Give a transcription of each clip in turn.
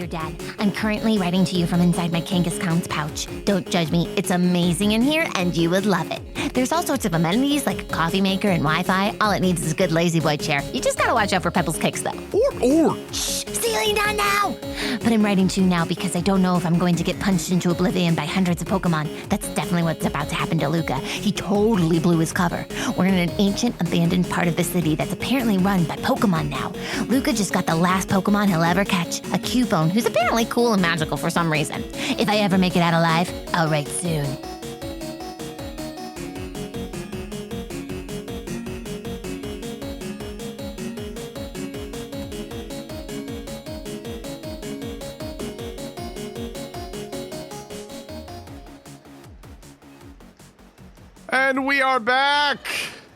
Dear Dad, I'm currently writing to you from inside my Kangaskhan's pouch. Don't judge me, it's amazing in here and you would love it. There's all sorts of amenities like a coffee maker and Wi-Fi. All it needs is a good lazy boy chair. You just gotta watch out for Pebble's kicks though. Shh, ceiling down now! But I'm writing to you now because I don't know if I'm going to get punched into oblivion by hundreds of Pokemon. That's definitely what's about to happen to Luca. He totally blew his cover. We're in an ancient, abandoned part of the city that's apparently run by Pokemon now. Luca just got the last Pokemon he'll ever catch, a Cubone who's apparently cool and magical for some reason. If I ever make it out alive, I'll write soon. And we are back!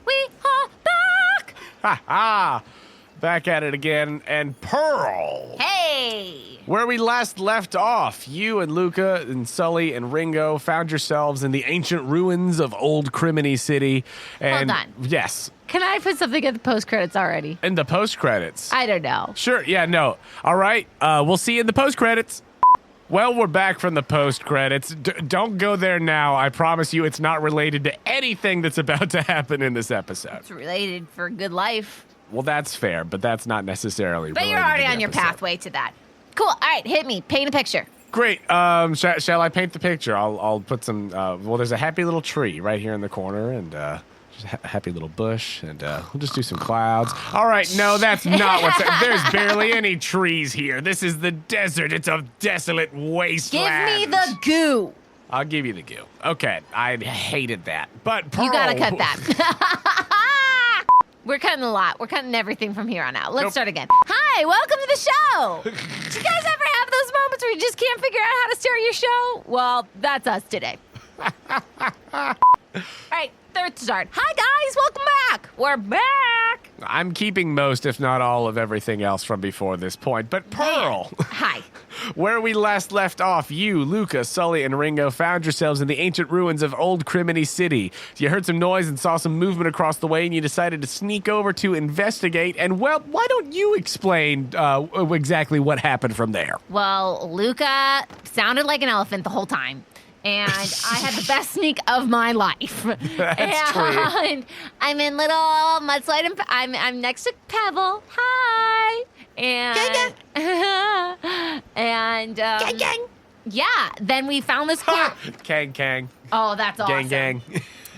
We are back! Ha ha! Back at it again, and Pearl! Hey! Where we last left off, you and Luca and Sully and Ringo found yourselves in the ancient ruins of Old Crimini City. And Hold on. Yes. Can I put something in the post-credits already? In the post-credits. I don't know. Sure, yeah, no. All right, we'll see you in the post-credits. Well, we're back from the post-credits. Don't go there now. I promise you it's not related to anything that's about to happen in this episode. It's related for good life. Well, that's fair, but that's not necessarily But related you're already to the on your episode. pathway to that. Cool. All right, hit me. Paint a picture. Great. Shall I paint the picture? I'll put some, well, there's a happy little tree right here in the corner, and just a happy little bush, and we'll just do some clouds. All right, no, that's not what's... There's barely any trees here. This is the desert. It's a desolate wasteland. Give me the goo. I'll give you the goo. Okay, I hated that. But Pearl... You gotta cut that. We're cutting a lot. We're cutting everything from here on out. Let's start again. Hi, welcome to the show. Do you guys ever have those moments where you just can't figure out how to start your show? Well, that's us today. All right, third start. Hi, guys. Welcome back. We're back. I'm keeping most, if not all, of everything else from before this point. But Pearl... Hi. Where we last left off, you, Luca, Sully, and Ringo found yourselves in the ancient ruins of Old Crimini City. You heard some noise and saw some movement across the way, and you decided to sneak over to investigate. And, well, why don't you explain exactly what happened from there? Well, Luca sounded like an elephant the whole time. And I had the best sneak of my life. That's true. And I'm in little mudslide, and I'm next to Pebble. Hi. And and yeah. Then we found this cool. Kang. Oh, that's awesome. Gang.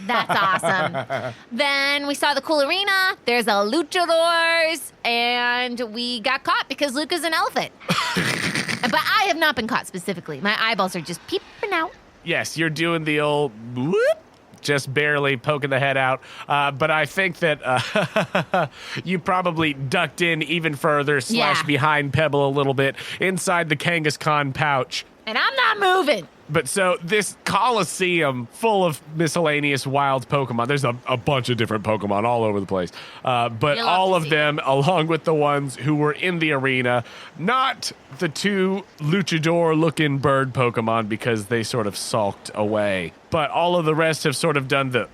That's awesome. Then we saw the cool arena. There's a luchadors, and we got caught because Luca's an elephant. But I have not been caught specifically. My eyeballs are just peeping out. Yes, you're doing the old whoop, just barely poking the head out. But I think that you probably ducked in even further, / behind Pebble a little bit, inside the Kangaskhan pouch. And I'm not moving. But so this Colosseum full of miscellaneous wild Pokemon. There's a bunch of different Pokemon all over the place. But You'll all have to of see them, along with the ones who were in the arena, not the two luchador-looking bird Pokemon because they sort of sulked away. But all of the rest have sort of done the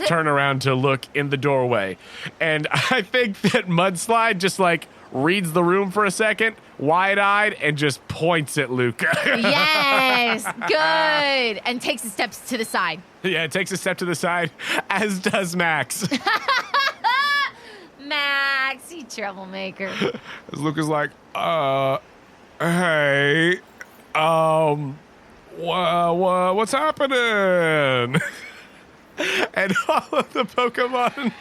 turn around to look in the doorway. And I think that Mudslide just reads the room for a second, wide-eyed, and just points at Luca. Yes, good. And takes the steps to the side. Yeah, it takes a step to the side, as does Max. Max, you troublemaker. As Luca's like, hey, what's happening? And all of the Pokemon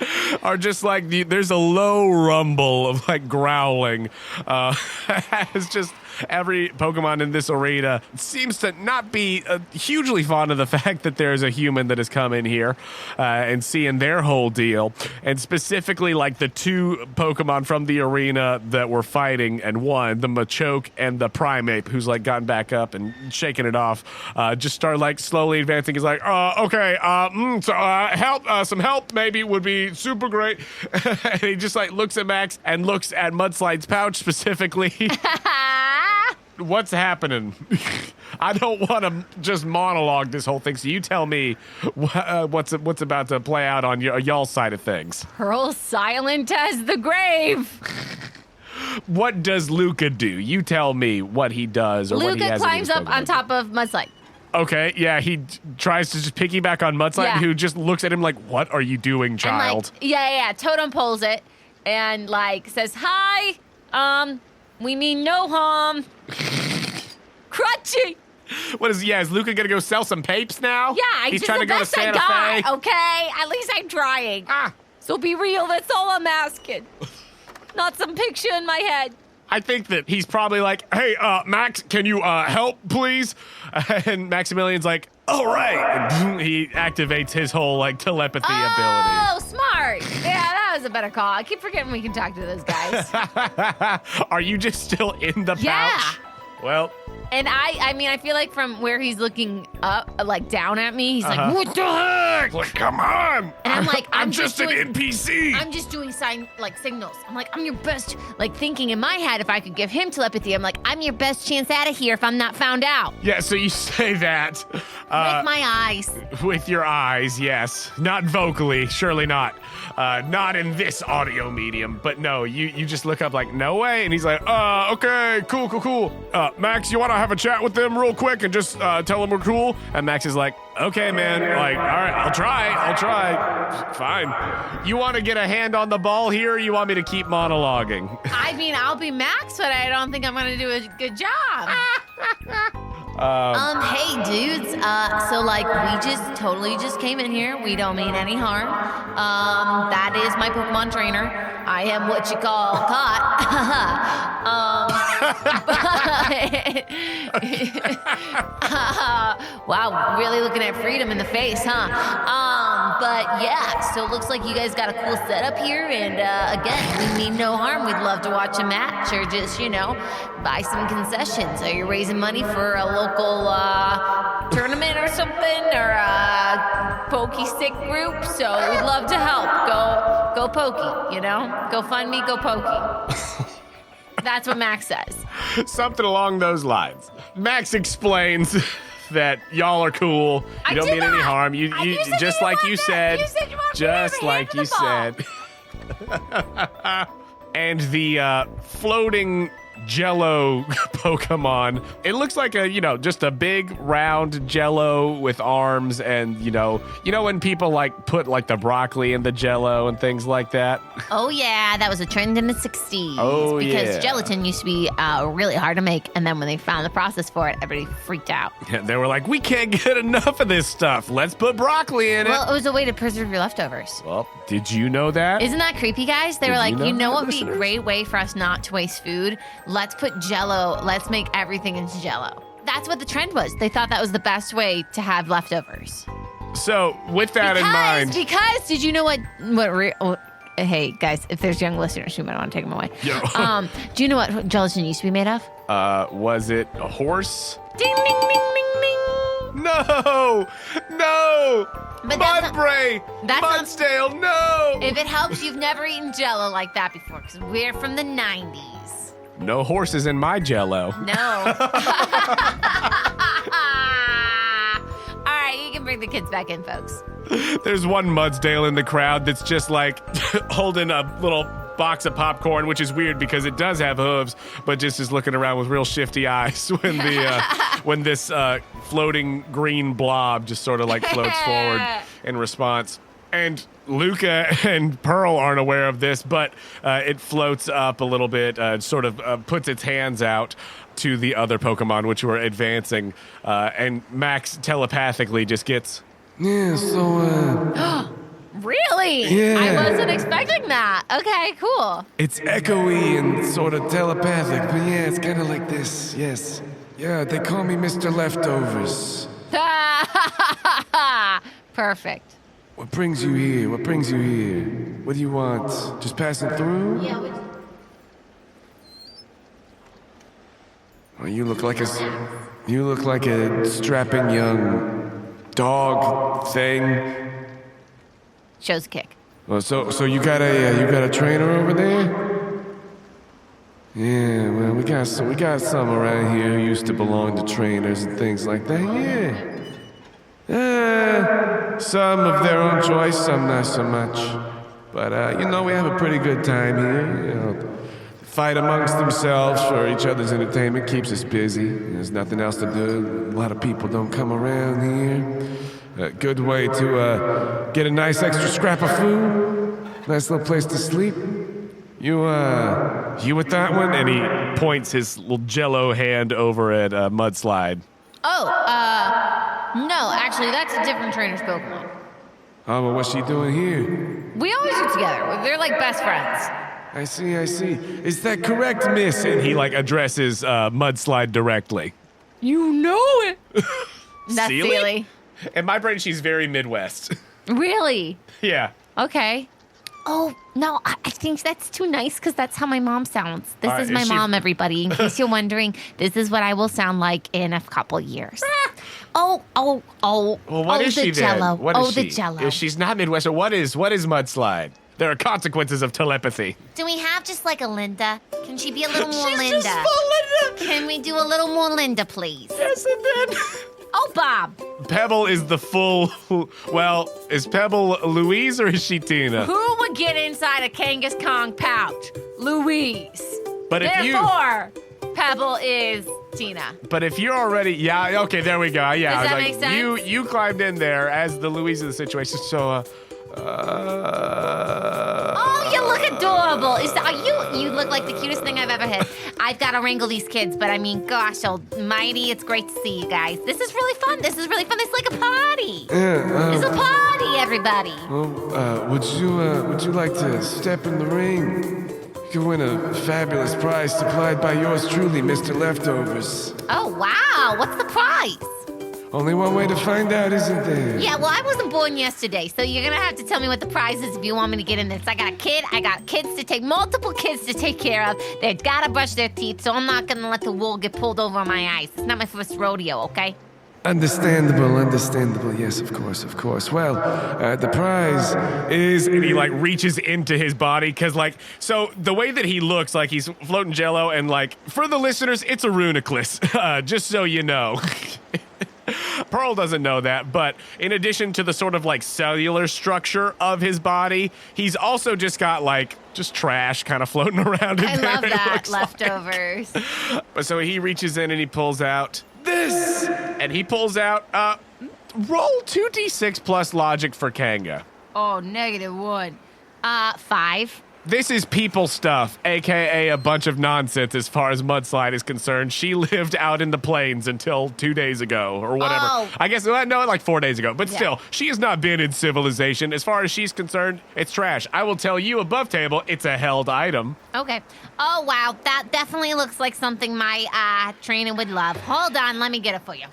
are just there's a low rumble of growling. It's just every Pokemon in this arena seems to not be hugely fond of the fact that there's a human that has come in here and seeing their whole deal. And specifically, the two Pokemon from the arena that were fighting and won, the Machoke and the Primeape, who's gotten back up and shaking it off, just start slowly advancing. He's okay, so help, some help maybe would be super great. And he just looks at Max and looks at Mudslide's pouch specifically. What's happening? I don't want to just monologue this whole thing, so you tell me what's about to play out on y'all's side of things. Pearl silent as the grave. What does Luca do? You tell me what he does or what he Luca has. climbs up on top of Mudslide. Okay, yeah, he tries to just piggyback on Mudslide, Yeah. who just looks at him like, "What are you doing, child?" And yeah. Totem pulls it and like says, "Hi, we mean no harm." Crutchy. What is? Yeah, is Luca gonna go sell some papes now? Yeah, he's just trying the to go to best I Santa got, Fe. okay? At least I'm trying. Ah, So be real. That's all I'm asking. Not some picture in my head. I think that he's probably like, "Hey, Max, can you help, please?" And Maximilian's like, "All right." And he activates his whole like telepathy ability. Oh, smart. Yeah, that was a better call. I keep forgetting we can talk to those guys. Are you just still in the Yeah. pouch? Well, And I mean, I feel like from where he's looking up, like down at me, he's like, "What the heck?" like, come on. And I'm like, I'm I'm just just an NPC. I'm just doing signals. I'm like, I'm your best, like thinking in my head, if I could give him telepathy, I'm like, I'm your best chance out of here if I'm not found out. Yeah, so you say that With my eyes. with your eyes, yes. Not vocally, surely not. Not in this audio medium, but no, you just look up like, "No way," and he's like, okay, cool. Max, you want to have a chat with them real quick and just tell them we're cool?" And Max is like, "Okay, man, like, all right, I'll try. Fine. You want to get a hand on the ball here, or you want me to keep monologuing?" I mean, I'll be Max, but I don't think I'm gonna do a good job. Hey dudes, so like we totally came in here. We don't mean any harm. That is my Pokemon trainer. I am what you call caught. Wow, really looking at freedom in the face, huh? But yeah, so it looks like you guys got a cool setup here, and again, we mean no harm. We'd love to watch a match or just, buy some concessions. Are you raising money for a local tournament or something, or a pokey stick group? So we'd love to help. Go pokey, Go fund me, go pokey. That's what Max says. Something along those lines. Max explains that y'all are cool. You don't mean any harm. You just like you said. You said you want Just like you said. And the floating Jell-O Pokemon. It looks like just a big round Jell-O with arms, and when people like put like the broccoli in the Jell-O and things like that. Oh, yeah, that was a trend in the 60s. Oh, because yeah. gelatin used to be really hard to make, and then when they found the process for it, everybody freaked out. Yeah, they were like, "We can't get enough of this stuff. Let's put broccoli in it." Well, it was a way to preserve your leftovers. Well, did you know that? Isn't that creepy, guys? They Did were like, you know you know that, what would be a listeners? great way for us not to waste food? Let's put Jell-O. Let's make everything into Jell-O. That's what the trend was. They thought that was the best way to have leftovers. So, with that in mind, Because did you know hey, guys, if there's young listeners, you might want to take them away. Yo. Do you know what gelatin used to be made of? was it a horse? Ding, ding, ding, ding, ding. No! But that's not- Mudbray! that's not- Mudsdale, no! If it helps, you've never eaten Jell-O like that before, because we're from the 90s. No horses in my Jell-O. No. All right, you can bring the kids back in, folks. There's one Mudsdale in the crowd that's just like holding a little box of popcorn, which is weird because it does have hooves, but just is looking around with real shifty eyes when when this floating green blob just sort of like floats forward in response. And Luca and Pearl aren't aware of this, but it floats up a little bit, sort of puts its hands out to the other Pokemon, which were advancing, and Max telepathically just gets... Yeah, so, Really? Yeah. I wasn't expecting that. Okay, cool. it's echoey and sort of telepathic, but yeah, it's kind of like this, yes. Yeah, they call me Mr. Leftovers. Perfect. What brings you here? What brings you here? What do you want? Just passing through? Yeah, Well, you look like a strapping young dog thing. shows a kick. Well, so you got a trainer over there? Yeah, well, we got some around here who used to belong to trainers and things like that. Yeah. Some of their own choice, some not so much. But we have a pretty good time here. fight amongst themselves for each other's entertainment. Keeps us busy. There's nothing else to do. A lot of people don't come around here. A good way to get a nice extra scrap of food. Nice little place to sleep. You with that one? And he points his little Jell-O hand over at Mudslide. Oh, no, actually, that's a different trainer's Pokemon. Oh, well, what's she doing here? We always are together. They're like best friends. I see. Is that correct, miss? And he like addresses Mudslide directly. You know it. That's Sealy? Sealy. In my brain, she's very Midwest. Really? Yeah. Okay. Oh, no, I think that's too nice because that's how my mom sounds. This All is right, my is she- mom, everybody. In case you're wondering, this is what I will sound like in a couple years. Oh. Well, what is the she Jell-O. then? What is the she? Jell-O. If she's not Midwestern, what is Mudslide? There are consequences of telepathy. Do we have just like a Linda? Can she be a little more She's Linda? just full Linda. Can we do a little more Linda, please? Yes, and then Oh, Bob. Pebble is the full. Well, is Pebble Louise or is she Tina? Who would get inside a Kangaskhan pouch? Louise. But if you. Therefore, Pebble is Tina. But if you're already, yeah, okay, there we go. Yeah, Does that like, make sense? You climbed in there as the Louise of the situation. So, Oh, you look adorable. You look like the cutest thing I've ever had. I've got to wrangle these kids, but I mean, gosh almighty, it's great to see you guys. This is really fun. This is like a party. It's a party, everybody. Well, would you like to step in the ring? You can win a fabulous prize supplied by yours truly, Mr. Leftovers. Oh, wow. What's the prize? Only one way to find out, isn't there? Yeah, well, I wasn't born yesterday, so you're gonna have to tell me what the prize is if you want me to get in this. I got kids to take, multiple kids to take care of. They've gotta brush their teeth, so I'm not gonna let the wool get pulled over my eyes. It's not my first rodeo, okay? Understandable. Yes, of course. Well, the prize is... and he like reaches into his body because like, so the way that he looks like he's floating Jell-O and like, for the listeners, it's a runiclus, just so you know. Pearl doesn't know that, but in addition to the sort of like cellular structure of his body, he's also just got like just trash kind of floating around in I there. love it that. looks Leftovers. like. So he reaches in and he pulls out this, and he pulls out roll 2d6 plus logic for Kanga. Oh, -1. 5. This is people stuff, aka a bunch of nonsense as far as Mudslide is concerned. She lived out in the plains until 2 days ago or whatever. Oh. I guess, no, like 4 days ago. But Yeah. still, she has not been in civilization. As far as she's concerned, it's trash. I will tell you above table, it's a held item. Okay. Oh, wow. That definitely looks like something my trainer would love. Hold on, let me get it for you.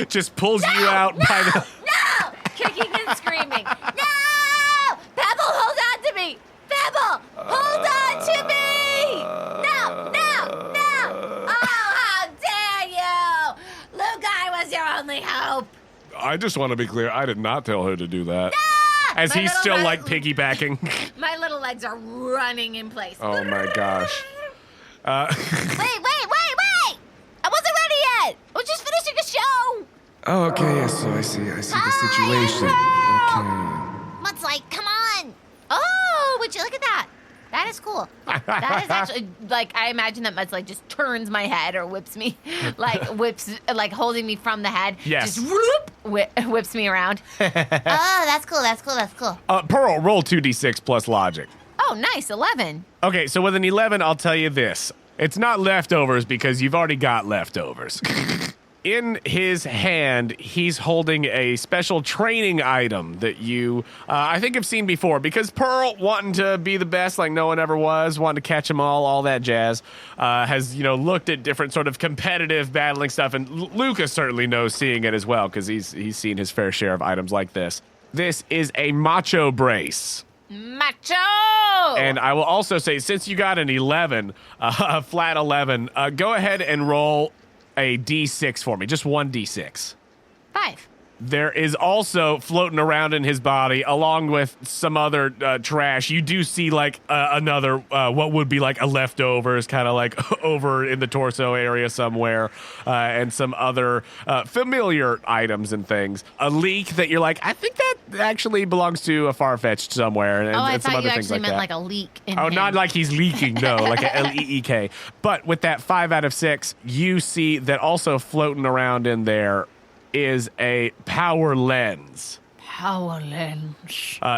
Just pulls you out by the... No! Kicking and screaming. No! Pebble, hold on to me! Pebble, hold on to me! No! Oh, how dare you! Luca, I was your only hope. I just want to be clear, I did not tell her to do that. As My he's little still red- like piggybacking. My little legs are running in place. Oh my gosh. Wait! I wasn't ready yet! I was just finishing a show! Oh, okay, yes, so I see the situation. Mudslide, come on! Oh, would you look at that? That is cool. That is actually, like, I imagine that Mudslide just turns my head or whips me, like, holding me from the head. Yes. Just whips me around. Oh, that's cool. Pearl, roll 2d6 plus logic. Oh, nice, 11. Okay, so with an 11, I'll tell you this. It's not leftovers because you've already got leftovers. In his hand, he's holding a special training item that you, I think, have seen before. Because Pearl, wanting to be the best like no one ever was, wanting to catch them all that jazz, has, looked at different sort of competitive battling stuff. And Lucas certainly knows seeing it as well because he's seen his fair share of items like this. This is a macho brace. Macho! And I will also say, since you got an 11, a flat 11, go ahead and roll a d6 for me. Just one d6. 5. There is also floating around in his body, along with some other trash. You do see like another, what would be like a leftovers, kind of like over in the torso area somewhere, and some other familiar items and things. A leak that you're like, I think that actually belongs to a Farfetch'd somewhere. And, I and some thought other you things actually like meant that. like a leak in Oh, him. not like he's leaking, no, like a L-E-E-K. But with that 5 out of 6, you see that also floating around in there is a power lens. Power lens.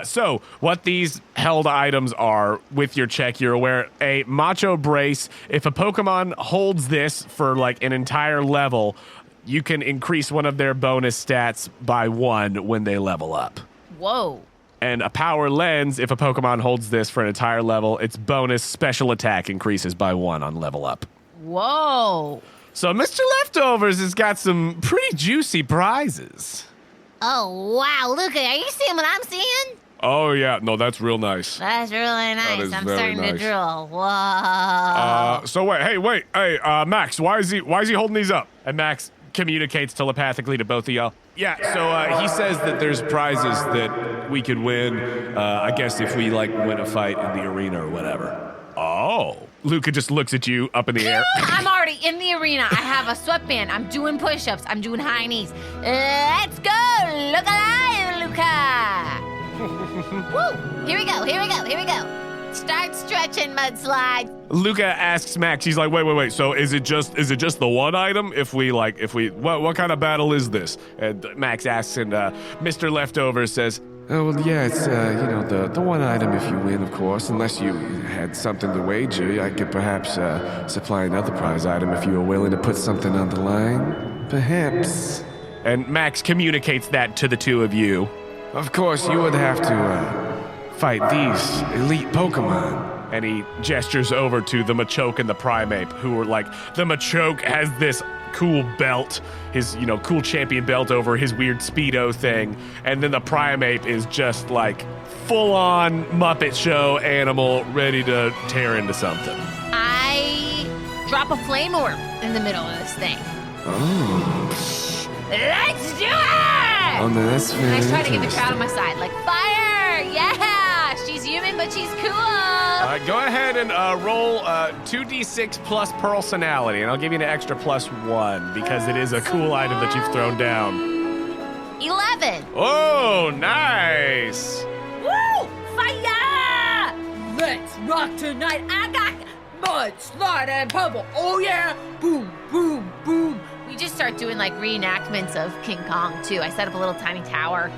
So what these held items are, with your check, you're aware, a macho brace. If a Pokemon holds this for like an entire level, you can increase one of their bonus stats by 1 when they level up. Whoa. And a power lens, if a Pokemon holds this for an entire level, its bonus special attack increases by 1 on level up. Whoa. So Mr. Leftovers has got some pretty juicy prizes. Oh, wow. Luca, are you seeing what I'm seeing? Oh, yeah. No, that's real nice. That's really nice. is I'm very starting to nice. drool. Whoa. So wait. Hey, Max, why is he holding these up? And Max communicates telepathically to both of y'all. Yeah, so he says that there's prizes that we could win, I guess if we, like, win a fight in the arena or whatever. Oh. Luca just looks at you up in the air. I'm already in the arena. I have a sweatband. I'm doing push-ups. I'm doing high knees. Let's go. Look alive, Luca. Woo. Here we go. Start stretching, mudslide. Luca asks Max, he's like, wait. So is it just the one item? What kind of battle is this? And Max asks, and Mr. Leftovers says, Oh, well, yeah, it's, the one item if you win, of course. Unless you had something to wager, I could perhaps supply another prize item if you were willing to put something on the line. Perhaps. and Max communicates that to the two of you. Of course, you would have to fight these elite Pokemon. And he gestures over to the Machoke and the Primeape, who are like, the Machoke has this cool belt, his, cool champion belt over his weird Speedo thing. And then the Primeape is just like full-on Muppet Show animal ready to tear into something. I drop a flame orb in the middle of this thing. Oh. Let's do it! Oh, no, that's very And I try to get the interesting. crowd on my side. Like, fire! Yeah! She's human, but she's cool! Go ahead and roll 2d6 plus personality, and I'll give you an extra +1 because it is a cool item that you've thrown down. 11! Oh, nice! Woo! Fire! Let's rock tonight. I got mud, slide, and pebble. Oh, yeah! Boom, boom, boom. We just start doing, like, reenactments of King Kong, too. I set up a little tiny tower.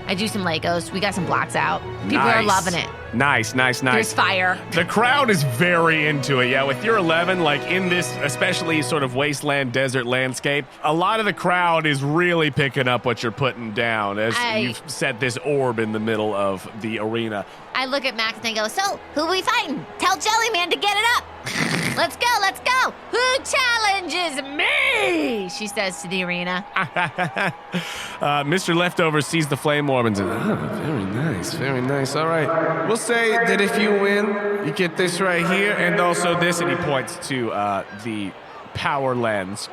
I do some Legos. We got some blocks out. People are loving it. Nice. There's fire. The crowd is very into it. Yeah, with your 11, like in this especially sort of wasteland desert landscape, a lot of the crowd is really picking up what you're putting down as you've set this orb in the middle of the arena. I look at Max and I go, so, who we fighting? Tell Jellyman to get it up. Let's go. Who challenges me? She says to the arena. Mr. Leftover sees the flame orb and says, Very nice. All right. We'll say that if you win, you get this right here. and also this, and he points to the power lens.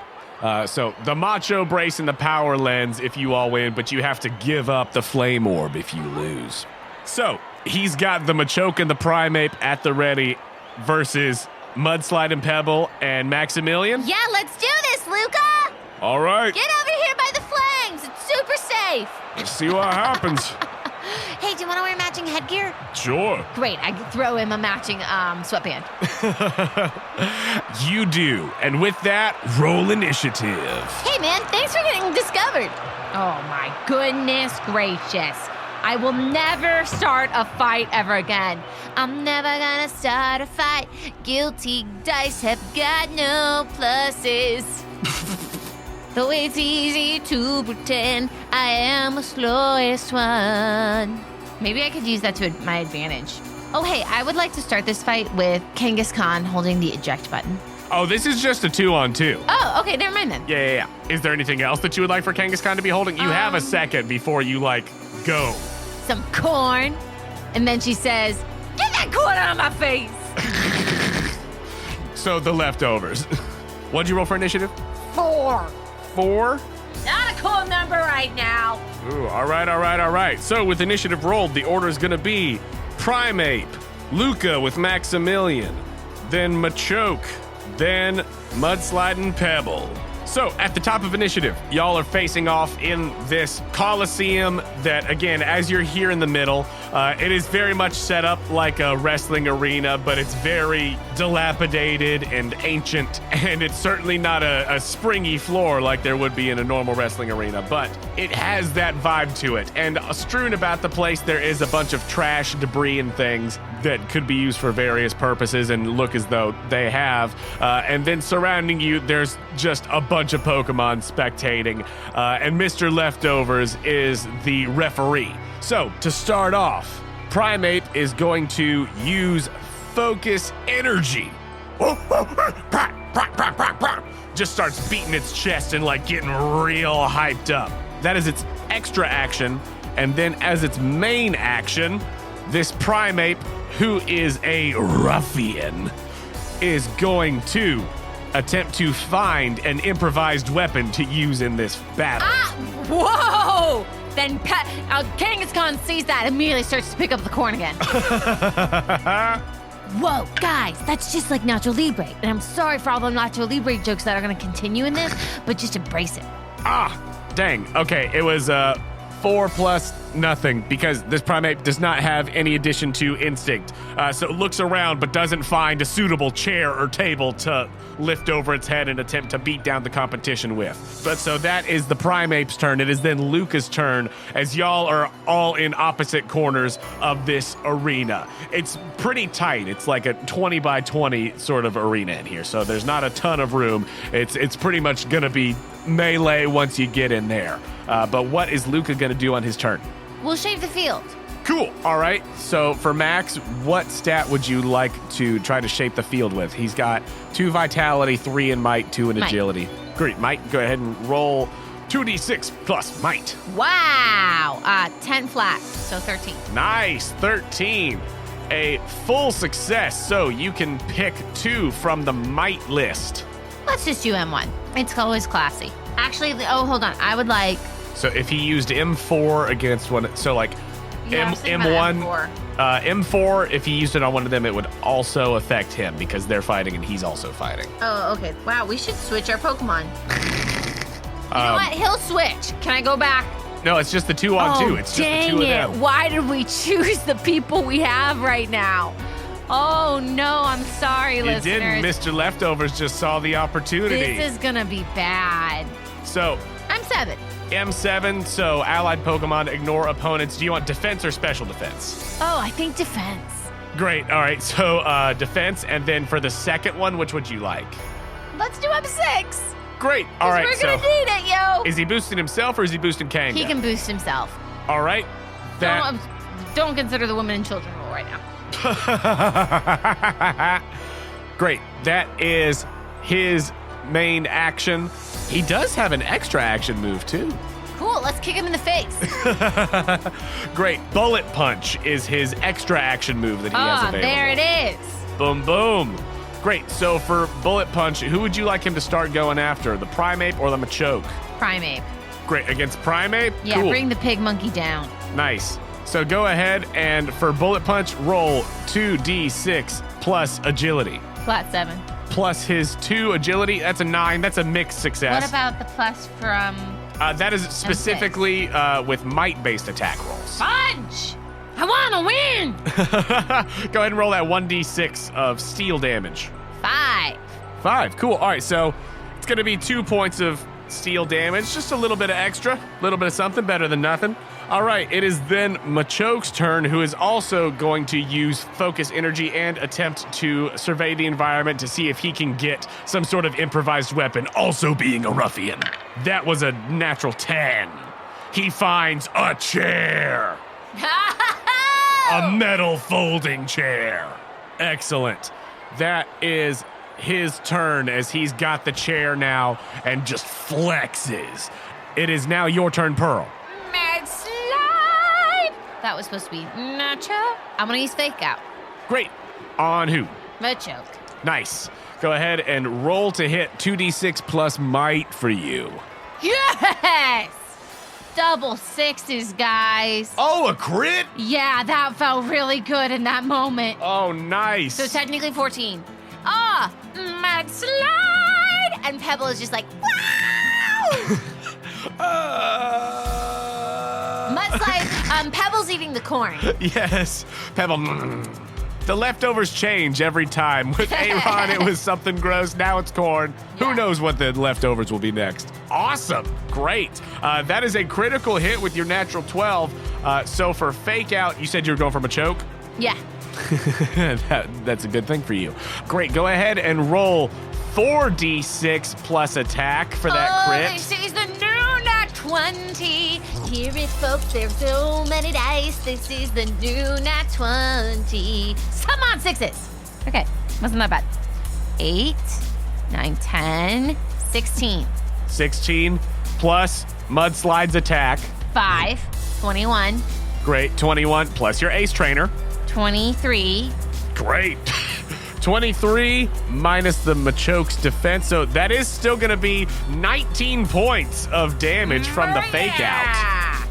So the macho brace and the power lens if you all win, but you have to give up the flame orb if you lose. So he's got the Machoke and the Primeape at the ready versus Mudslide and Pebble and Maximilian. Yeah, let's do this, Luca. All right, Get over here by the flames. It's super safe. let's see what happens. Hey, do you want to wear matching headgear? Sure. Great, I throw him a matching sweatband. You do. And with that, roll initiative. Hey, man, thanks for getting discovered. Oh my goodness gracious. I will never start a fight ever again. I'm never gonna start a fight. Guilty dice have got no pluses. Though it's easy to pretend I am the slowest one. Maybe I could use that to my advantage. Oh, hey, I would like to start this fight with Kangaskhan holding the eject button. Oh, this is just a 2-on-2. Oh, okay, never mind then. Yeah. Is there anything else that you would like for Kangaskhan to be holding? You have a second before you, go. Some corn. And then she says, get that corn out of my face. So the leftovers. What'd you roll for initiative? 4. 4? Not a cool number right now. Ooh, all right. So with initiative rolled, the order is going to be Primeape, Luca with Maximilian, then Machoke, then Mudsliding Pebble. So, at the top of initiative, y'all are facing off in this Colosseum that, again, as you're here in the middle, it is very much set up like a wrestling arena, but it's very dilapidated and ancient, and it's certainly not a springy floor like there would be in a normal wrestling arena, but it has that vibe to it. And strewn about the place, there is a bunch of trash, debris, and things that could be used for various purposes and look as though they have. And then surrounding you, there's just a bunch of Pokemon spectating, and Mr. Leftovers is the referee. So, to start off, Primeape is going to use Focus Energy. Just starts beating its chest and like getting real hyped up. That is its extra action. And then as its main action, this Primeape, who is a ruffian, is going to attempt to find an improvised weapon to use in this battle. Whoa! Then Kangaskhan sees that and immediately starts to pick up the corn again. Whoa, guys, that's just like Nacho Libre. And I'm sorry for all the Nacho Libre jokes that are going to continue in this, but just embrace it. Dang. Okay, it was 4 plus nothing because this Primeape does not have any addition to instinct. So it looks around but doesn't find a suitable chair or table to lift over its head and attempt to beat down the competition with. But so that is the Primeape's turn. It is then Luca's turn as y'all are all in opposite corners of this arena. It's pretty tight. It's like a 20 by 20 sort of arena in here. So there's not a ton of room. It's pretty much going to be melee once you get in there. But what is Luca going to do on his turn? We'll shave the field. Cool. All right. So for Max, what stat would you like to try to shape the field with? He's got 2 vitality, 3 in might, 2 in agility. Great. Might, go ahead and roll 2d6 plus might. Wow. 10 flat, so 13. Nice. 13. A full success. So you can pick 2 from the might list. Let's just do M1. It's always classy. Actually, hold on. I would like... So if he used M4 against one, so like Yeah, I was thinking M1, about M4. M4, if he used it on one of them, it would also affect him because they're fighting and he's also fighting. Oh, okay. Wow, we should switch our Pokemon. You know what? He'll switch. Can I go back? No, it's just the 2 on 2. It's just the 2 of them. Why did we choose the people we have right now? Oh, no, I'm sorry, You listeners. didn't. Mr. Leftovers just saw the opportunity. This is gonna be bad. So, I'm 7. M7, so allied Pokemon ignore opponents. Do you want defense or special defense? Oh, I think defense. Great. All right. So defense, and then for the second one, which would you like? Let's do M6. Great. All right. We're gonna need it, yo. Is he boosting himself or is he boosting Kanga? He can boost himself. All right. That. Don't consider the women and children rule right now. Great. That is his main action. He does have an extra action move too. Cool, let's kick him in the face. Great. Bullet Punch is his extra action move that he has available. There it is. Boom, boom. Great. So for Bullet Punch, who would you like him to start going after? The Primeape or the Machoke? Primeape. Great. Against Primeape? Yeah, Cool. bring the pig monkey down. Nice. So go ahead and for Bullet Punch, roll 2d6 plus agility. Flat 7. Plus his 2 agility. That's a 9. That's a mixed success. What about the plus from... That is specifically with might-based attack rolls. Punch! I wanna win! Go ahead and roll that 1d6 of steel damage. 5. 5. Cool. All right, so it's going to be 2 points of steel damage. Just a little bit of extra. A little bit of something better than nothing. All right, it is then Machoke's turn, who is also going to use focus energy and attempt to survey the environment to see if he can get some sort of improvised weapon, also being a ruffian. That was a natural 10. He finds a chair. A metal folding chair. Excellent. That is his turn as he's got the chair now and just flexes. It is now your turn, Pearl. Mad slide! That was supposed to be Nacho. I'm gonna use Fake Out. Great. On who? Machoke. Nice. Go ahead and roll to hit 2d6 plus might for you. Yeah! Yes! Double sixes, guys. Oh, a crit? Yeah, that felt really good in that moment. Oh, nice. So technically 14. Ah, mudslide! And Pebble is just like, wow! Mudslide, Pebble's eating the corn. Yes, Pebble. The leftovers change every time. With Aaron, it was something gross. Now it's corn. Yeah. Who knows what the leftovers will be next? Awesome. Great. That is a critical hit with your natural 12. So for fake out, you said you were going from a choke? Yeah. That's a good thing for you. Great. Go ahead and roll 4d6 plus attack for that crit. This is the new nat 20. Hear it, folks. There's so many dice. This is the new nat 20. Come on, sixes. Okay, wasn't that bad. 8, 9, 10, 16. 16 plus mudslide's attack. 5, 21, Great. 21 plus your ace trainer. 23. Great. 23 minus the Machoke's defense. So that is still going to be 19 points of damage from the fake out.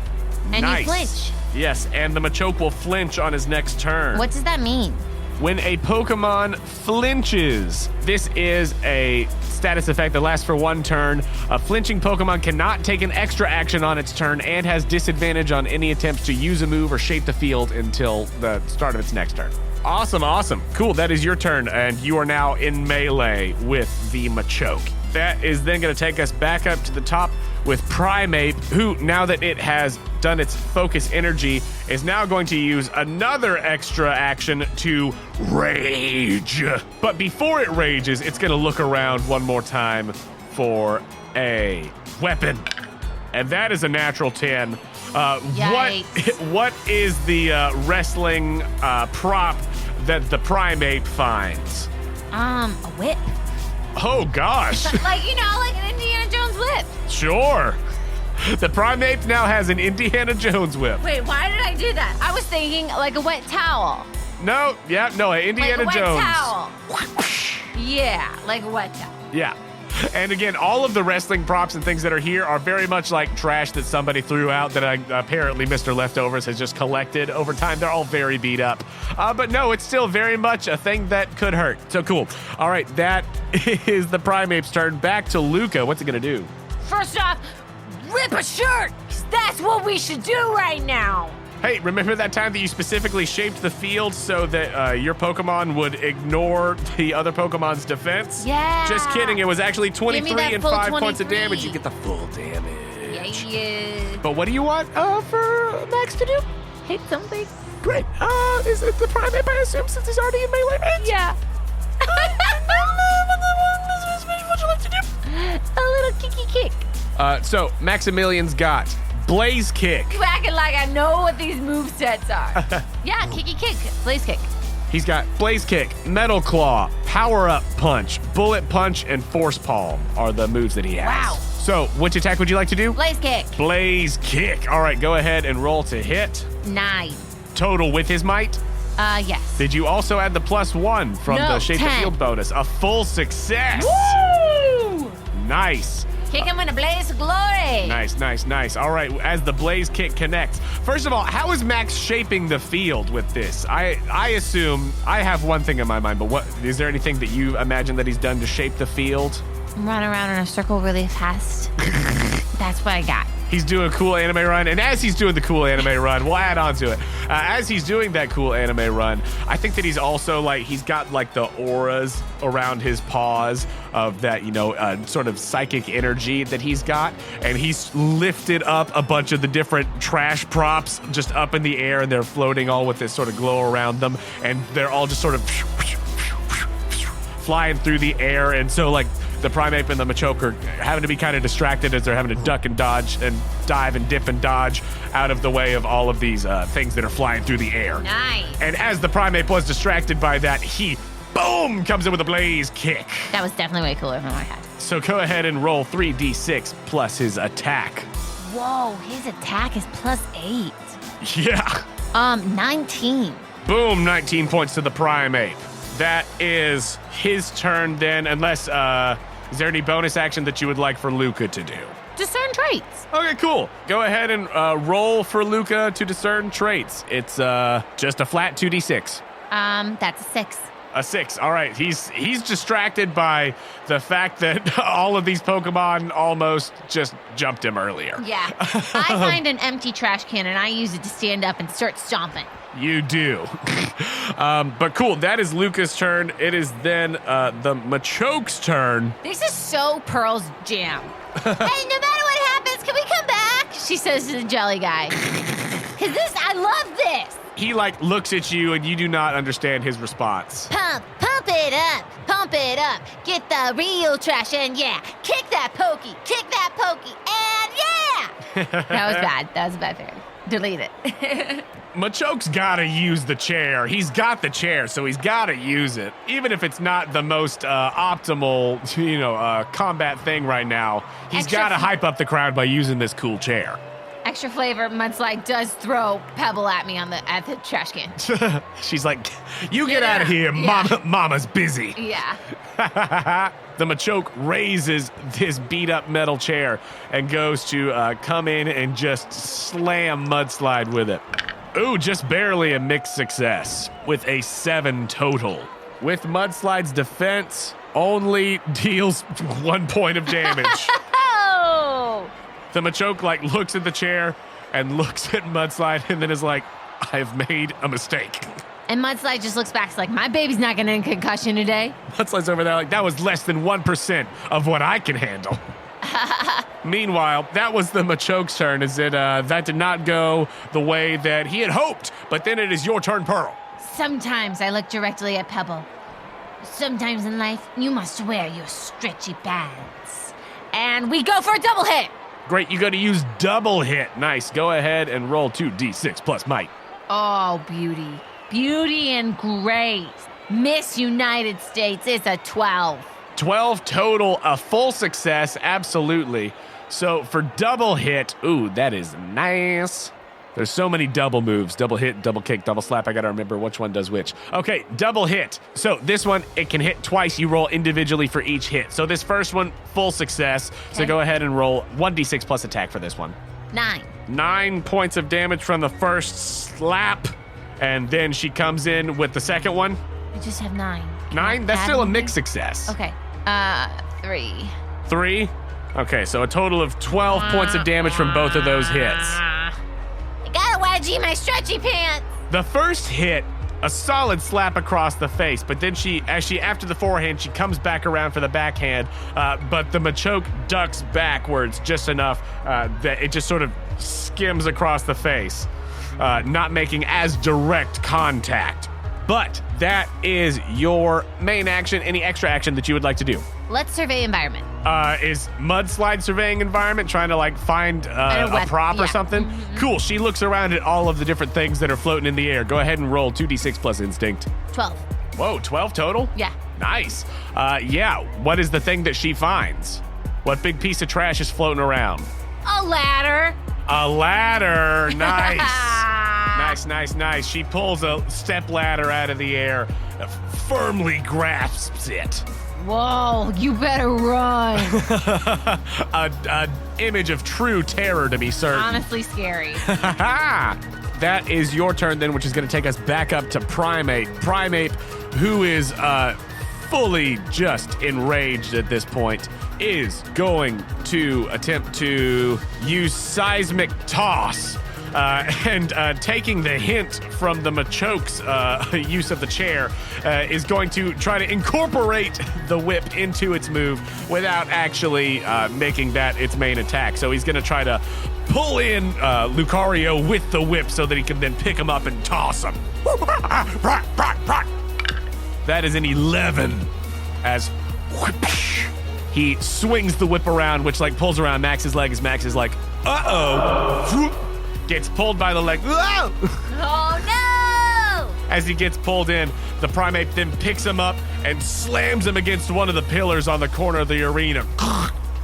And Nice. you flinch. Yes, and the Machoke will flinch on his next turn. What does that mean? When a Pokemon flinches, this is a status effect that lasts for 1 turn. A flinching Pokemon cannot take an extra action on its turn and has disadvantage on any attempts to use a move or shape the field until the start of its next turn. Awesome, awesome. Cool, that is your turn, and you are now in melee with the Machoke. That is then going to take us back up to the top with Primeape, who, now that it has done its focus energy, is now going to use another extra action to rage. But before it rages, it's going to look around one more time for a weapon. And that is a natural 10. What is the wrestling prop that the Primeape finds? A whip. Oh, gosh. Like an Indiana Jones whip. Sure. The Primeape now has an Indiana Jones whip. Wait, why did I do that? I was thinking like a wet towel. No, Indiana like a Jones. wet towel. Yeah, like a wet towel. Yeah. And again, all of the wrestling props and things that are here are very much like trash that somebody threw out that apparently Mr. Leftovers has just collected over time. They're all very beat up. But no, it's still very much a thing that could hurt. So cool. All right, that is the Primeape's turn. Back to Luca. What's it going to do? First off, rip a shirt. 'Cause that's what we should do right now. Hey, remember that time that you specifically shaped the field so that your Pokemon would ignore the other Pokemon's defense? Yeah. Just kidding. It was actually 23 that and full 5 points of 23. damage. You get the full damage. Yeah. But what do you want for Max to do? Hit something. Great. Is it the Primeape, I assume, since he's already in melee range? Yeah. What would you like to do? A little kicky kick. So Maximilian's got Blaze Kick. You acting like I know what these movesets are. Yeah, kicky kick, blaze kick. He's got Blaze Kick, Metal Claw, Power Up Punch, Bullet Punch, and Force Palm are the moves that he has. Wow. So, which attack would you like to do? Blaze kick. Blaze Kick. All right, go ahead and roll to hit. 9. Total with his might. Yes. Did you also add the +1 from No, the Shape the 10. Field bonus? A full success. Woo! Nice. Kick him in a blaze of glory. Nice. All right, as the Blaze Kick connects. First of all, how is Max shaping the field with this? I assume, I have one thing in my mind, but what is there anything that you imagine that he's done to shape the field? Run around in a circle really fast. That's what I got. He's doing a cool anime run, and as he's doing the cool anime run, we'll add on to it. As he's doing that cool anime run, I think that he's also he's got the auras around his paws of that, sort of psychic energy that he's got, and he's lifted up a bunch of the different trash props just up in the air, and they're floating all with this sort of glow around them, and they're all just sort of flying through the air, and so the Primeape and the Machoke are having to be kind of distracted as they're having to duck and dodge and dive and dip and dodge out of the way of all of these things that are flying through the air. Nice. And as the Primeape was distracted by that, he, boom, comes in with a Blaze Kick. That was definitely way cooler than what I had. So go ahead and roll 3d6 plus his attack. Whoa, his attack is +8. Yeah. 19. Boom, 19 points to the Primeape. That is his turn then, unless, is there any bonus action that you would like for Luca to do? Discern traits. Okay, cool. Go ahead and roll for Luca to discern traits. It's just a flat 2d6. That's a 6. A 6. All right. He's distracted by the fact that all of these Pokemon almost just jumped him earlier. Yeah. I find an empty trash can and I use it to stand up and start stomping. You do. But cool. That is Luca's turn. It is then the Machoke's turn. This is so Pearl's jam. Hey, no matter what happens, can we come back? She says to the jelly guy. Cause I love this. He looks at you and you do not understand his response. Pump it up, get the real trash and yeah, kick that pokey, and yeah! That was a bad fairy. Delete it. Machoke's gotta use the chair. He's got the chair, so he's gotta use it. Even if it's not the most optimal, combat thing right now, he's gotta hype up the crowd by using this cool chair. Extra flavor, Mudslide does throw Pebble at me at the trash can. She's like, you get out of here, Mama's busy. Yeah. The Machoke raises this beat-up metal chair and goes to come in and just slam Mudslide with it. Ooh, just barely a mixed success with a 7 total. With Mudslide's defense, only deals 1 point of damage. Oh! The Machoke looks at the chair and looks at Mudslide and then is like, I've made a mistake. And Mudslide just looks back, like, my baby's not gonna concussion today. Mudslide's over there like, that was less than 1% of what I can handle. Meanwhile, that was the Machoke's turn, that did not go the way that he had hoped. But then it is your turn, Pearl. Sometimes I look directly at Pebble. Sometimes in life, you must wear your stretchy bands. And we go for a double hit. Great, you got to use double hit. Nice, go ahead and roll 2d6 plus might. Oh, beauty. Beauty and grace. Miss United States is a 12. 12 total, a full success, absolutely. So for double hit, ooh, that is nice. There's so many double moves, double hit, double kick, double slap. I got to remember which one does which. Okay, double hit. So this one, it can hit twice. You roll individually for each hit. So this first one, full success. Okay. So go ahead and roll 1d6 plus attack for this one. 9. 9 points of damage from the first slap. And then she comes in with the second one. I just have 9. 9? That's still a mixed success. Okay. 3. 3? Okay, so a total of 12 points of damage from both of those hits. I got a wedgie in my stretchy pants. The first hit, a solid slap across the face, but then after the forehand, she comes back around for the backhand, but the Machoke ducks backwards just enough that it just sort of skims across the face, not making as direct contact. But that is your main action. Any extra action that you would like to do? Let's survey environment. Is Mudslide surveying environment, trying to find a prop or something? Mm-hmm. Cool. She looks around at all of the different things that are floating in the air. Go ahead and roll 2d6 plus instinct. 12. Whoa, 12 total? Yeah. Nice. Yeah. What is the thing that she finds? What big piece of trash is floating around? A ladder. A ladder. Nice. Nice. She pulls a step ladder out of the air, firmly grasps it. Whoa, you better run. a image of true terror, to be certain. Honestly scary. That is your turn then, which is going to take us back up to Primeape. Primeape, who is fully just enraged at this point, is going to attempt to use Seismic Toss. And taking the hint from the Machoke's use of the chair, is going to try to incorporate the whip into its move without actually making that its main attack. So he's going to try to pull in Lucario with the whip so that he can then pick him up and toss him. That is an 11 as he swings the whip around, which pulls around Max's leg as Max is like, uh-oh. Gets pulled by the leg. Whoa! Oh, no! As he gets pulled in, the Primeape then picks him up and slams him against one of the pillars on the corner of the arena.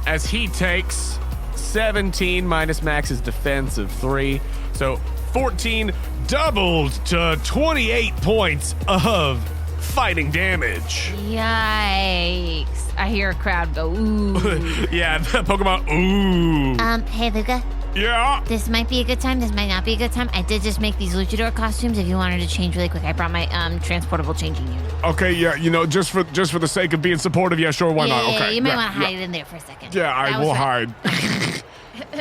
As he takes 17 minus Max's defense of 3. So 14 doubled to 28 points of fighting damage. Yikes. I hear a crowd go, ooh. Yeah, the Pokemon, ooh. Hey, Luca. Yeah. This might be a good time. This might not be a good time. I did just make these luchador costumes if you wanted to change really quick. I brought my transportable changing unit. Okay, yeah, just for the sake of being supportive, yeah, sure, why not? Okay. You might want to hide it in there for a second. Yeah, I will hide.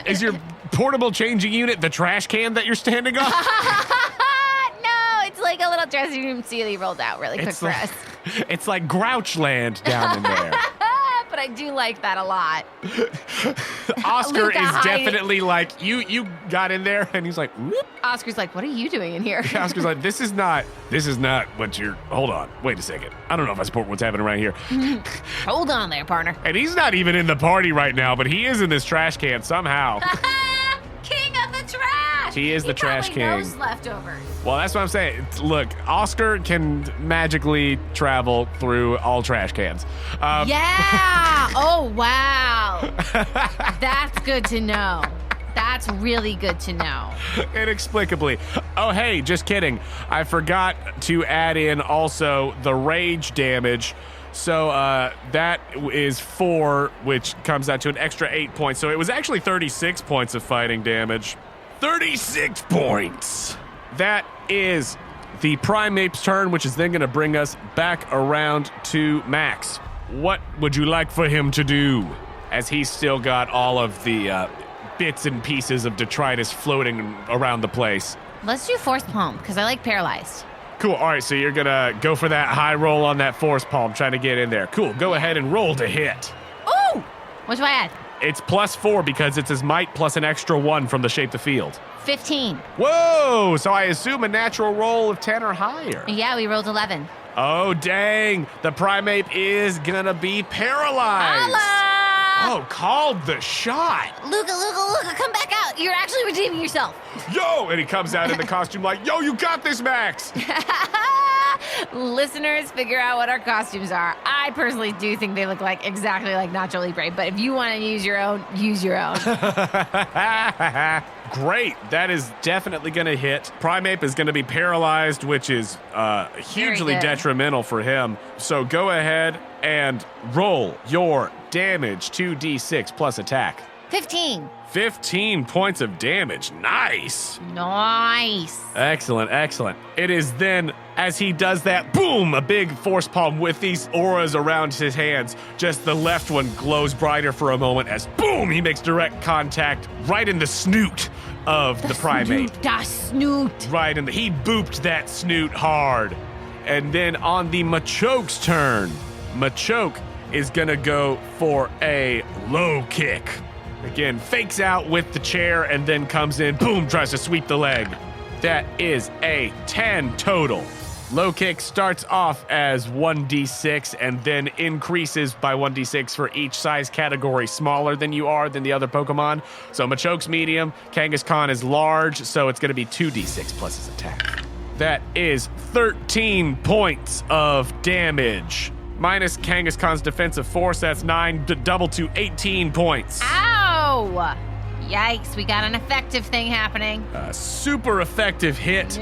Is your portable changing unit the trash can that you're standing on? No, it's like a little dressing room ceiling rolled out really quick for us. It's like Grouchland down in there. But I do like that a lot. Oscar Luca, is hide. definitely like, you got in there, and he's like, whoop. Oscar's like, what are you doing in here? Oscar's like, this is not what you're, hold on, wait a second. I don't know if I support what's happening right here. Hold on there, partner. And he's not even in the party right now, but he is in this trash can somehow. King of the trash! He is the trash probably king. knows leftovers. Well, that's what I'm saying. Look, Oscar can magically travel through all trash cans. Yeah! Oh, wow. That's good to know. That's really good to know. Inexplicably. Oh, hey, just kidding. I forgot to add in also the rage damage. So that is 4, which comes out to an extra 8 points. So it was actually 36 points of fighting damage. 36 points. That is the Primate's turn, which is then going to bring us back around to Max. What would you like for him to do? As he's still got all of the bits and pieces of detritus floating around the place. Let's do Force Palm, because I like paralyzed. Cool. All right, so you're going to go for that high roll on that Force Palm, trying to get in there. Cool. Go ahead and roll to hit. Ooh! What do I add? It's +4 because it's his might plus an extra 1 from the shape the field. 15. Whoa! So I assume a natural roll of 10 or higher. Yeah, we rolled 11. Oh, dang. The Primate is going to be paralyzed. Holla! Oh, called the shot. Luca, come back out. You're actually redeeming yourself. Yo! And he comes out in the costume like, yo, you got this, Max. Listeners, figure out what our costumes are. I personally do think they look like exactly like Nacho Libre, but if you want to use your own, use your own. Great. That is definitely going to hit. Primeape is going to be paralyzed, which is hugely good. detrimental for him. So go ahead and roll your damage, 2d6 plus attack. 15. 15 points of damage. Nice. Nice. Excellent, excellent. It is then, as he does that, boom, a big force palm with these auras around his hands. Just the left one glows brighter for a moment as, boom, he makes direct contact right in the snoot of the primate. Das Snoot. Right in the, he booped that snoot hard. And then on the Machoke's turn, Machoke is gonna go for a low kick. Again, fakes out with the chair and then comes in, boom, tries to sweep the leg. That is a 10 total. Low kick starts off as 1d6 and then increases by 1d6 for each size category smaller than you are than the other Pokemon. So Machoke's medium, Kangaskhan is large, so it's going to be 2d6 plus his attack. That is 13 points of damage. Minus Kangaskhan's defensive force, that's 9, double to 18 points. Ow! Yikes, we got an effective thing happening. A super effective hit.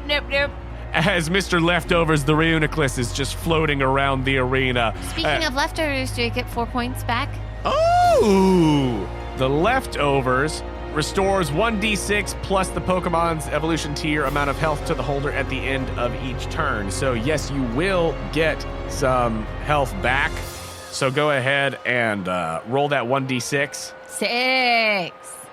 Nope. As Mr. Leftovers, the Reuniclus, is just floating around the arena. Speaking of leftovers, do I get 4 points back? Oh! The Leftovers restores 1d6 plus the Pokemon's evolution tier amount of health to the holder at the end of each turn. So yes, you will get some health back. So go ahead and roll that 1d6.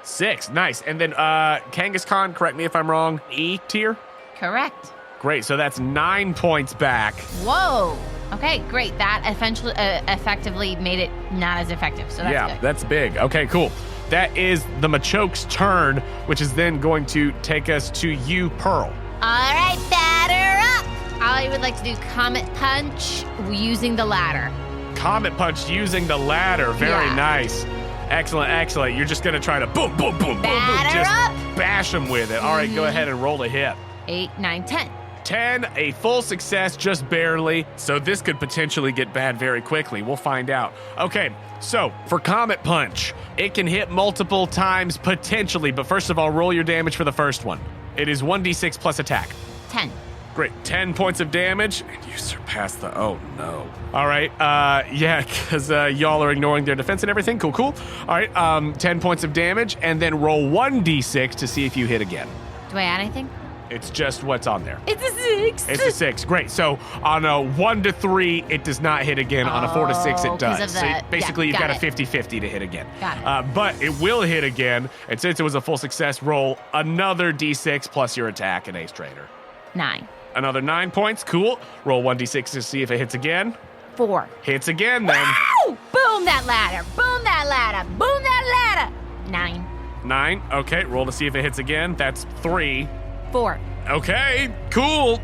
6. Nice. And then Kangaskhan, correct me if I'm wrong, E tier? Correct. Great. So that's 9 points back. Whoa. Okay, great. That effectively made it not as effective, so that's good. That's big. Okay, cool. That is the Machoke's turn, which is then going to take us to you, Pearl. All right, batter up. I would like to do Comet Punch using the ladder. Comet Punch using the ladder. Very nice. Excellent. You're just going to try to boom, Batter just up. bash him with it. All right, go ahead and roll a hit. 8, 9, 10. 10, a full success, just barely. So this could potentially get bad very quickly. We'll find out. Okay, so for Comet Punch, it can hit multiple times potentially, but first of all, roll your damage for the first one. It is 1d6 plus attack. 10. Great. 10 points of damage, and you surpass the... Oh, no. All right. Yeah, because y'all are ignoring their defense and everything. Cool. All right. 10 points of damage, and then roll 1d6 to see if you hit again. Do I add anything? It's just what's on there. It's a 6. It's a 6. Great. So on a 1 to 3, it does not hit again. On a 4 to 6, it does. So basically, you've got a 50-50 to hit again. Got it. But it will hit again. And since it was a full success, roll another d6 plus your attack and Ace Trader. 9. Another 9 points. Cool. Roll 1d6 to see if it hits again. 4. Hits again then. Wow! Boom that ladder. Boom that ladder. Boom that ladder. 9. 9. Okay. Roll to see if it hits again. That's 3. 4. Okay. Cool.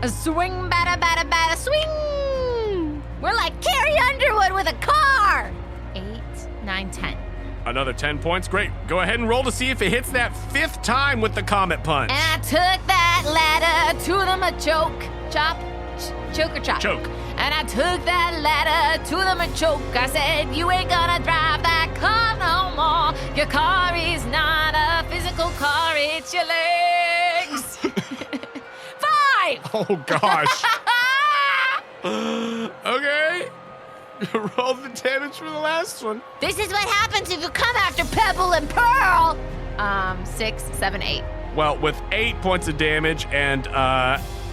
A swing, bada, swing. We're like Carrie Underwood with a car. 8, 9, 10. Another 10 points. Great. Go ahead and roll to see if it hits that 5th time with the Comet Punch. And I took that ladder to the machoke. Chop? Choke or chop? Choke. And I took that ladder to the machoke. I said, you ain't gonna drive that car no more. Your car is not a physical car, it's your legs. 5! Oh, gosh. Okay. Roll the damage for the last one. This is what happens if you come after Pebble and Pearl. 6, 7, 8. Well, with 8 points of damage and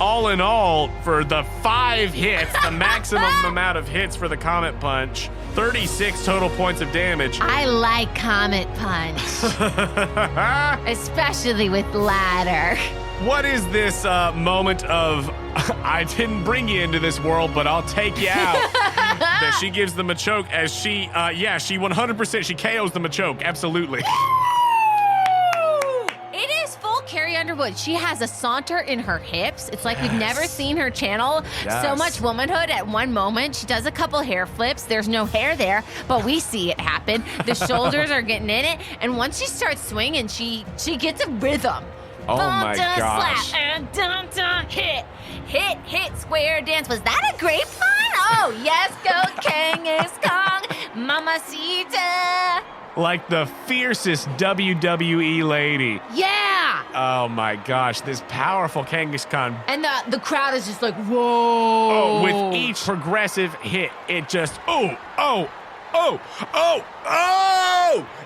all in all, for the 5 hits, the maximum amount of hits for the Comet Punch, 36 total points of damage. I like Comet Punch. Especially with ladder. What is this moment of, I didn't bring you into this world, but I'll take you out, that she gives them a choke as she 100%, she KOs them a choke, absolutely. It is full Carrie Underwood. She has a saunter in her hips. It's like we've never seen her channel so much womanhood at one moment. She does a couple hair flips. There's no hair there, but we see it happen. The shoulders are getting in it, and once she starts swinging, she gets a rhythm. Oh my gosh. Slap, and dun, dun, hit, square dance. Was that a great pun? Oh, yes, go Kangas Kong, Mamacita. Like the fiercest WWE lady. Yeah. Oh my gosh, this powerful Kangaskhan. And the crowd is just like, whoa. Oh, with each progressive hit, it just, oh.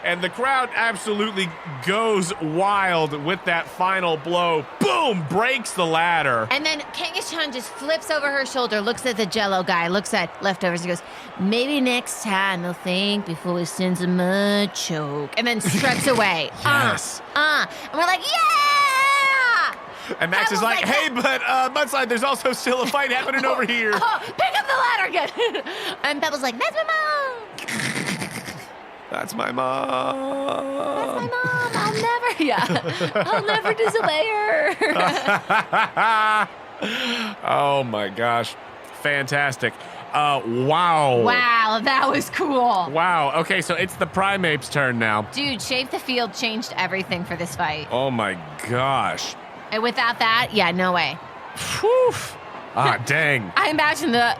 And the crowd absolutely goes wild with that final blow. Boom, breaks the ladder. And then Kangaskhan just flips over her shoulder, looks at the Jell-O guy, looks at leftovers, and goes, maybe next time he'll think before he sends him a choke. And then struts away. Yes. And we're like, yeah! And Max is like, hey, but Mudslide, there's also still a fight happening over here. Oh, pick up the ladder again. And Pebble's like, that's my mom. That's my mom. That's my mom. I'll never disobey her. Oh my gosh. Fantastic. Wow. Wow, that was cool. Wow. Okay, so it's the Primape's turn now. Dude, Shape the Field changed everything for this fight. Oh my gosh. And without that, yeah, no way. Whew. Ah, dang. I imagine that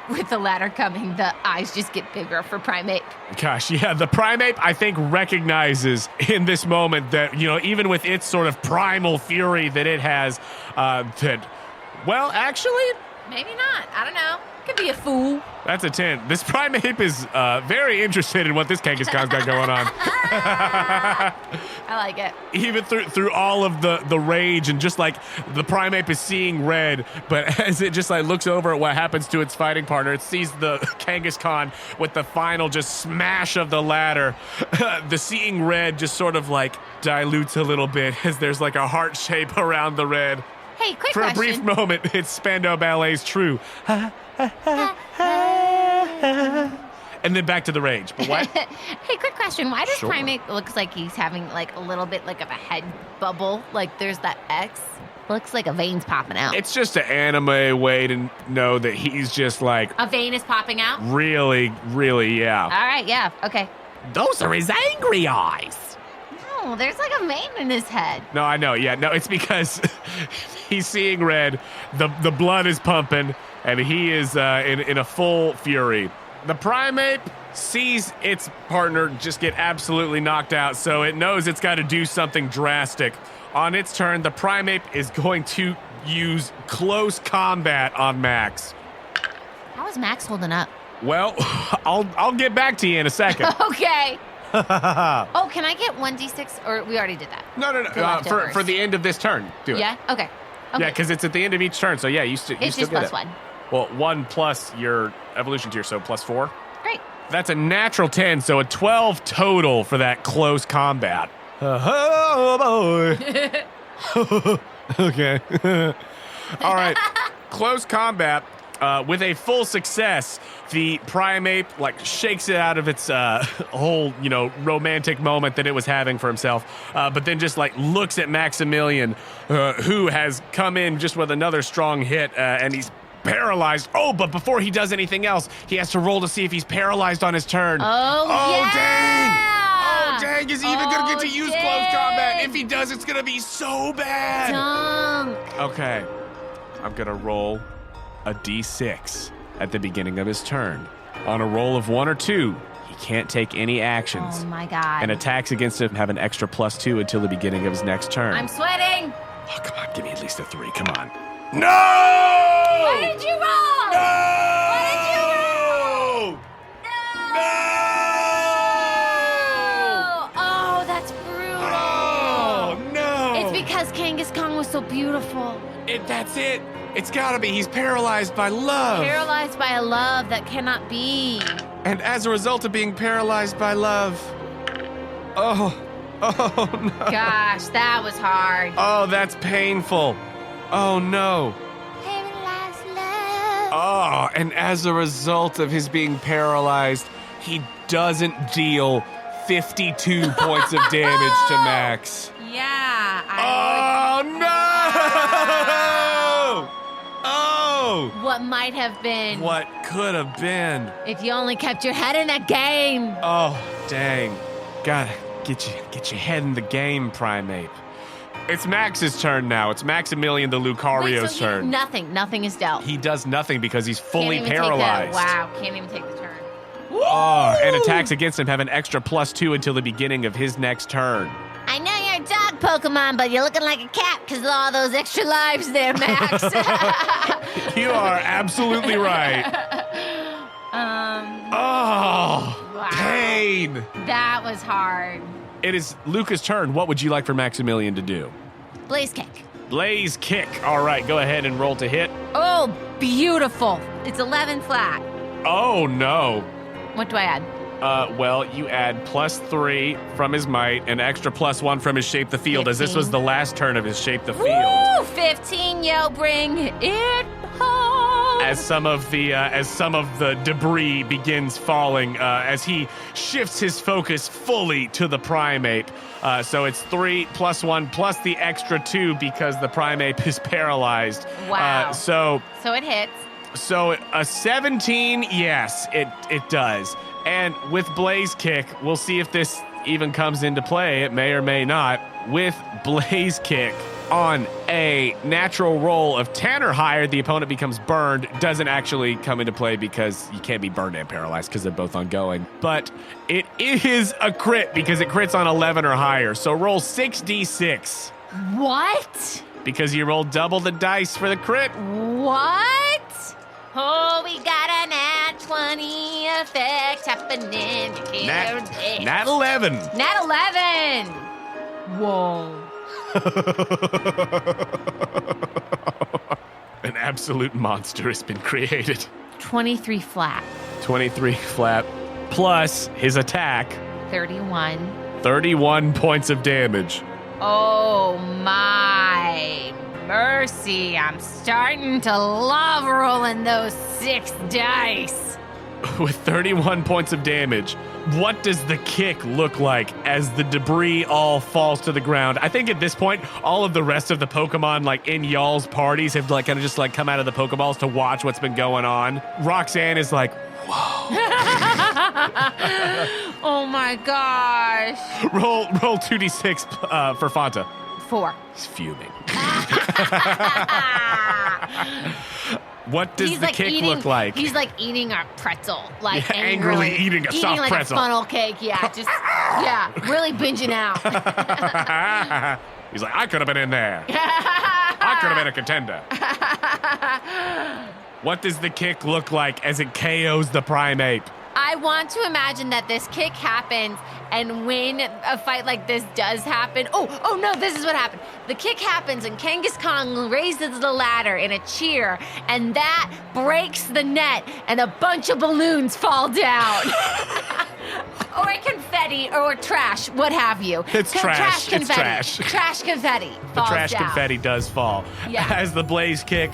with the ladder coming, the eyes just get bigger for Primate. Gosh, yeah, the Primate, I think, recognizes in this moment that, even with its sort of primal fury that it has, well, actually... Maybe not. I don't know. Could be a fool. That's a 10. This Primeape is very interested in what this Kangaskhan's got going on. I like it. Even through all of the rage and just like the Primeape is seeing red, but as it just like looks over at what happens to its fighting partner, it sees the Kangaskhan with the final just smash of the ladder. The seeing red just sort of like dilutes a little bit as there's like a heart shape around the red. Hey, quick For question. a brief moment, it's Spandau Ballet's True. And then back to the rage. But what? Hey, quick question. Why does Sure. Primate looks like he's having like a little bit like of a head bubble? Like there's that X. Looks like a vein's popping out. It's just an anime way to know that he's just like A vein is popping out? really, yeah. All right, yeah, okay. Those are his angry eyes. No, there's like a vein in his head. No, I know. Yeah, no, it's because he's seeing red. The blood is pumping, and he is in a full fury. The primate sees its partner just get absolutely knocked out, so it knows it's got to do something drastic. On its turn, the primate is going to use close combat on Max. How is Max holding up? Well, I'll get back to you in a second. Okay. Oh, can I get 1d6? Or we already did that. No. For the end of this turn, do it. Yeah? Okay. Yeah, because it's at the end of each turn, so yeah, you still It's still just get plus it. 1. Well, 1 plus your evolution tier, so plus 4. Great. That's a natural 10, so a 12 total for that close combat. Oh, boy. Okay. All right. Close combat. With a full success, the primate shakes it out of its whole, romantic moment that it was having for himself, but then just looks at Maximilian, who has come in just with another strong hit, and he's paralyzed. Oh, but before he does anything else, he has to roll to see if he's paralyzed on his turn. Oh, yeah! Dang, is he even going to get to use close combat? If he does, it's going to be so bad. Dunk. Okay, I'm going to roll a d6 at the beginning of his turn. On a roll of 1 or 2, he can't take any actions. Oh, my God. And attacks against him have an extra +2 until the beginning of his next turn. I'm sweating. Oh, come on, give me at least a 3. Come on. No! Why did you roll? No! Why did you roll? No! Oh, that's brutal. Oh, no! It's because Kangaskhan was so beautiful. That's it. It's gotta be. He's paralyzed by love. Paralyzed by a love that cannot be. And as a result of being paralyzed by love, oh no. Gosh, that was hard. Oh, that's painful. Oh no. Paralyzed love. Oh, and as a result of his being paralyzed, he doesn't deal 52 points of damage to Max. Yeah. Oh no! Oh! What might have been. What could have been? If you only kept your head in the game. Oh, dang. Gotta get your head in the game, primate. It's Max's turn now. It's Maximilian the Lucario's turn. Nothing is dealt. He does nothing because he's fully Can't even paralyzed. Can't even take the turn. Oh, and attacks against him have an extra +2 until the beginning of his next turn. I know you're a dog Pokemon, but you're looking like a cat because of all those extra lives there, Max. You are absolutely right. Oh, wow. pain. That was hard. It is Luca's turn. What would you like for Maximilian to do? Blaze kick. Blaze kick. All right, go ahead and roll to hit. Oh, beautiful. It's 11 flat. Oh, no. What do I add? Well, you add +3 from his might, and extra +1 from his shape the field, 15. as this was the last turn of his shape the field. Woo! 15, yo, bring it home. As some of the debris begins falling, as he shifts his focus fully to the primate. So it's 3 + 1 plus the extra 2 because the primate is paralyzed. Wow. So it hits. So a 17, yes, it does. And with Blaze Kick, we'll see if this even comes into play. It may or may not. With Blaze Kick, on a natural roll of 10 or higher, the opponent becomes burned. Doesn't actually come into play because you can't be burned and paralyzed because they're both ongoing. But it is a crit because it crits on 11 or higher. So roll 6d6. What? Because you rolled double the dice for the crit. What? Oh, we got a nat 20 effect happening. You can't Nat 11. Nat 11. Whoa. An absolute monster has been created. 23 flat. 23 flat plus his attack. 31. 31 points of damage. Oh my mercy. I'm starting to love rolling those 6 dice. With 31 points of damage, what does the kick look like as the debris all falls to the ground? I think at this point, all of the rest of the Pokemon, like in y'all's parties, have like kind of just like come out of the Pokeballs to watch what's been going on. Roxanne is like, whoa. Oh my gosh. Roll 2d6 for Fanta. 4. He's fuming. What does the kick look like? He's like eating a pretzel, like Yeah, angrily eating a soft like pretzel. a funnel cake. Yeah, just really binging out. He's like, I could have been in there. I could have been a contender. What does the kick look like as it KOs the primate? I want to imagine that this kick happens, and when a fight like this does happen, oh no, this is what happened. The kick happens, and Genghis Khan raises the ladder in a cheer, and that breaks the net, and a bunch of balloons fall down. Or confetti, or trash, what have you. It's trash. Confetti. It's trash. Trash confetti The falls trash down. confetti does fall. Yeah. As the blaze kick,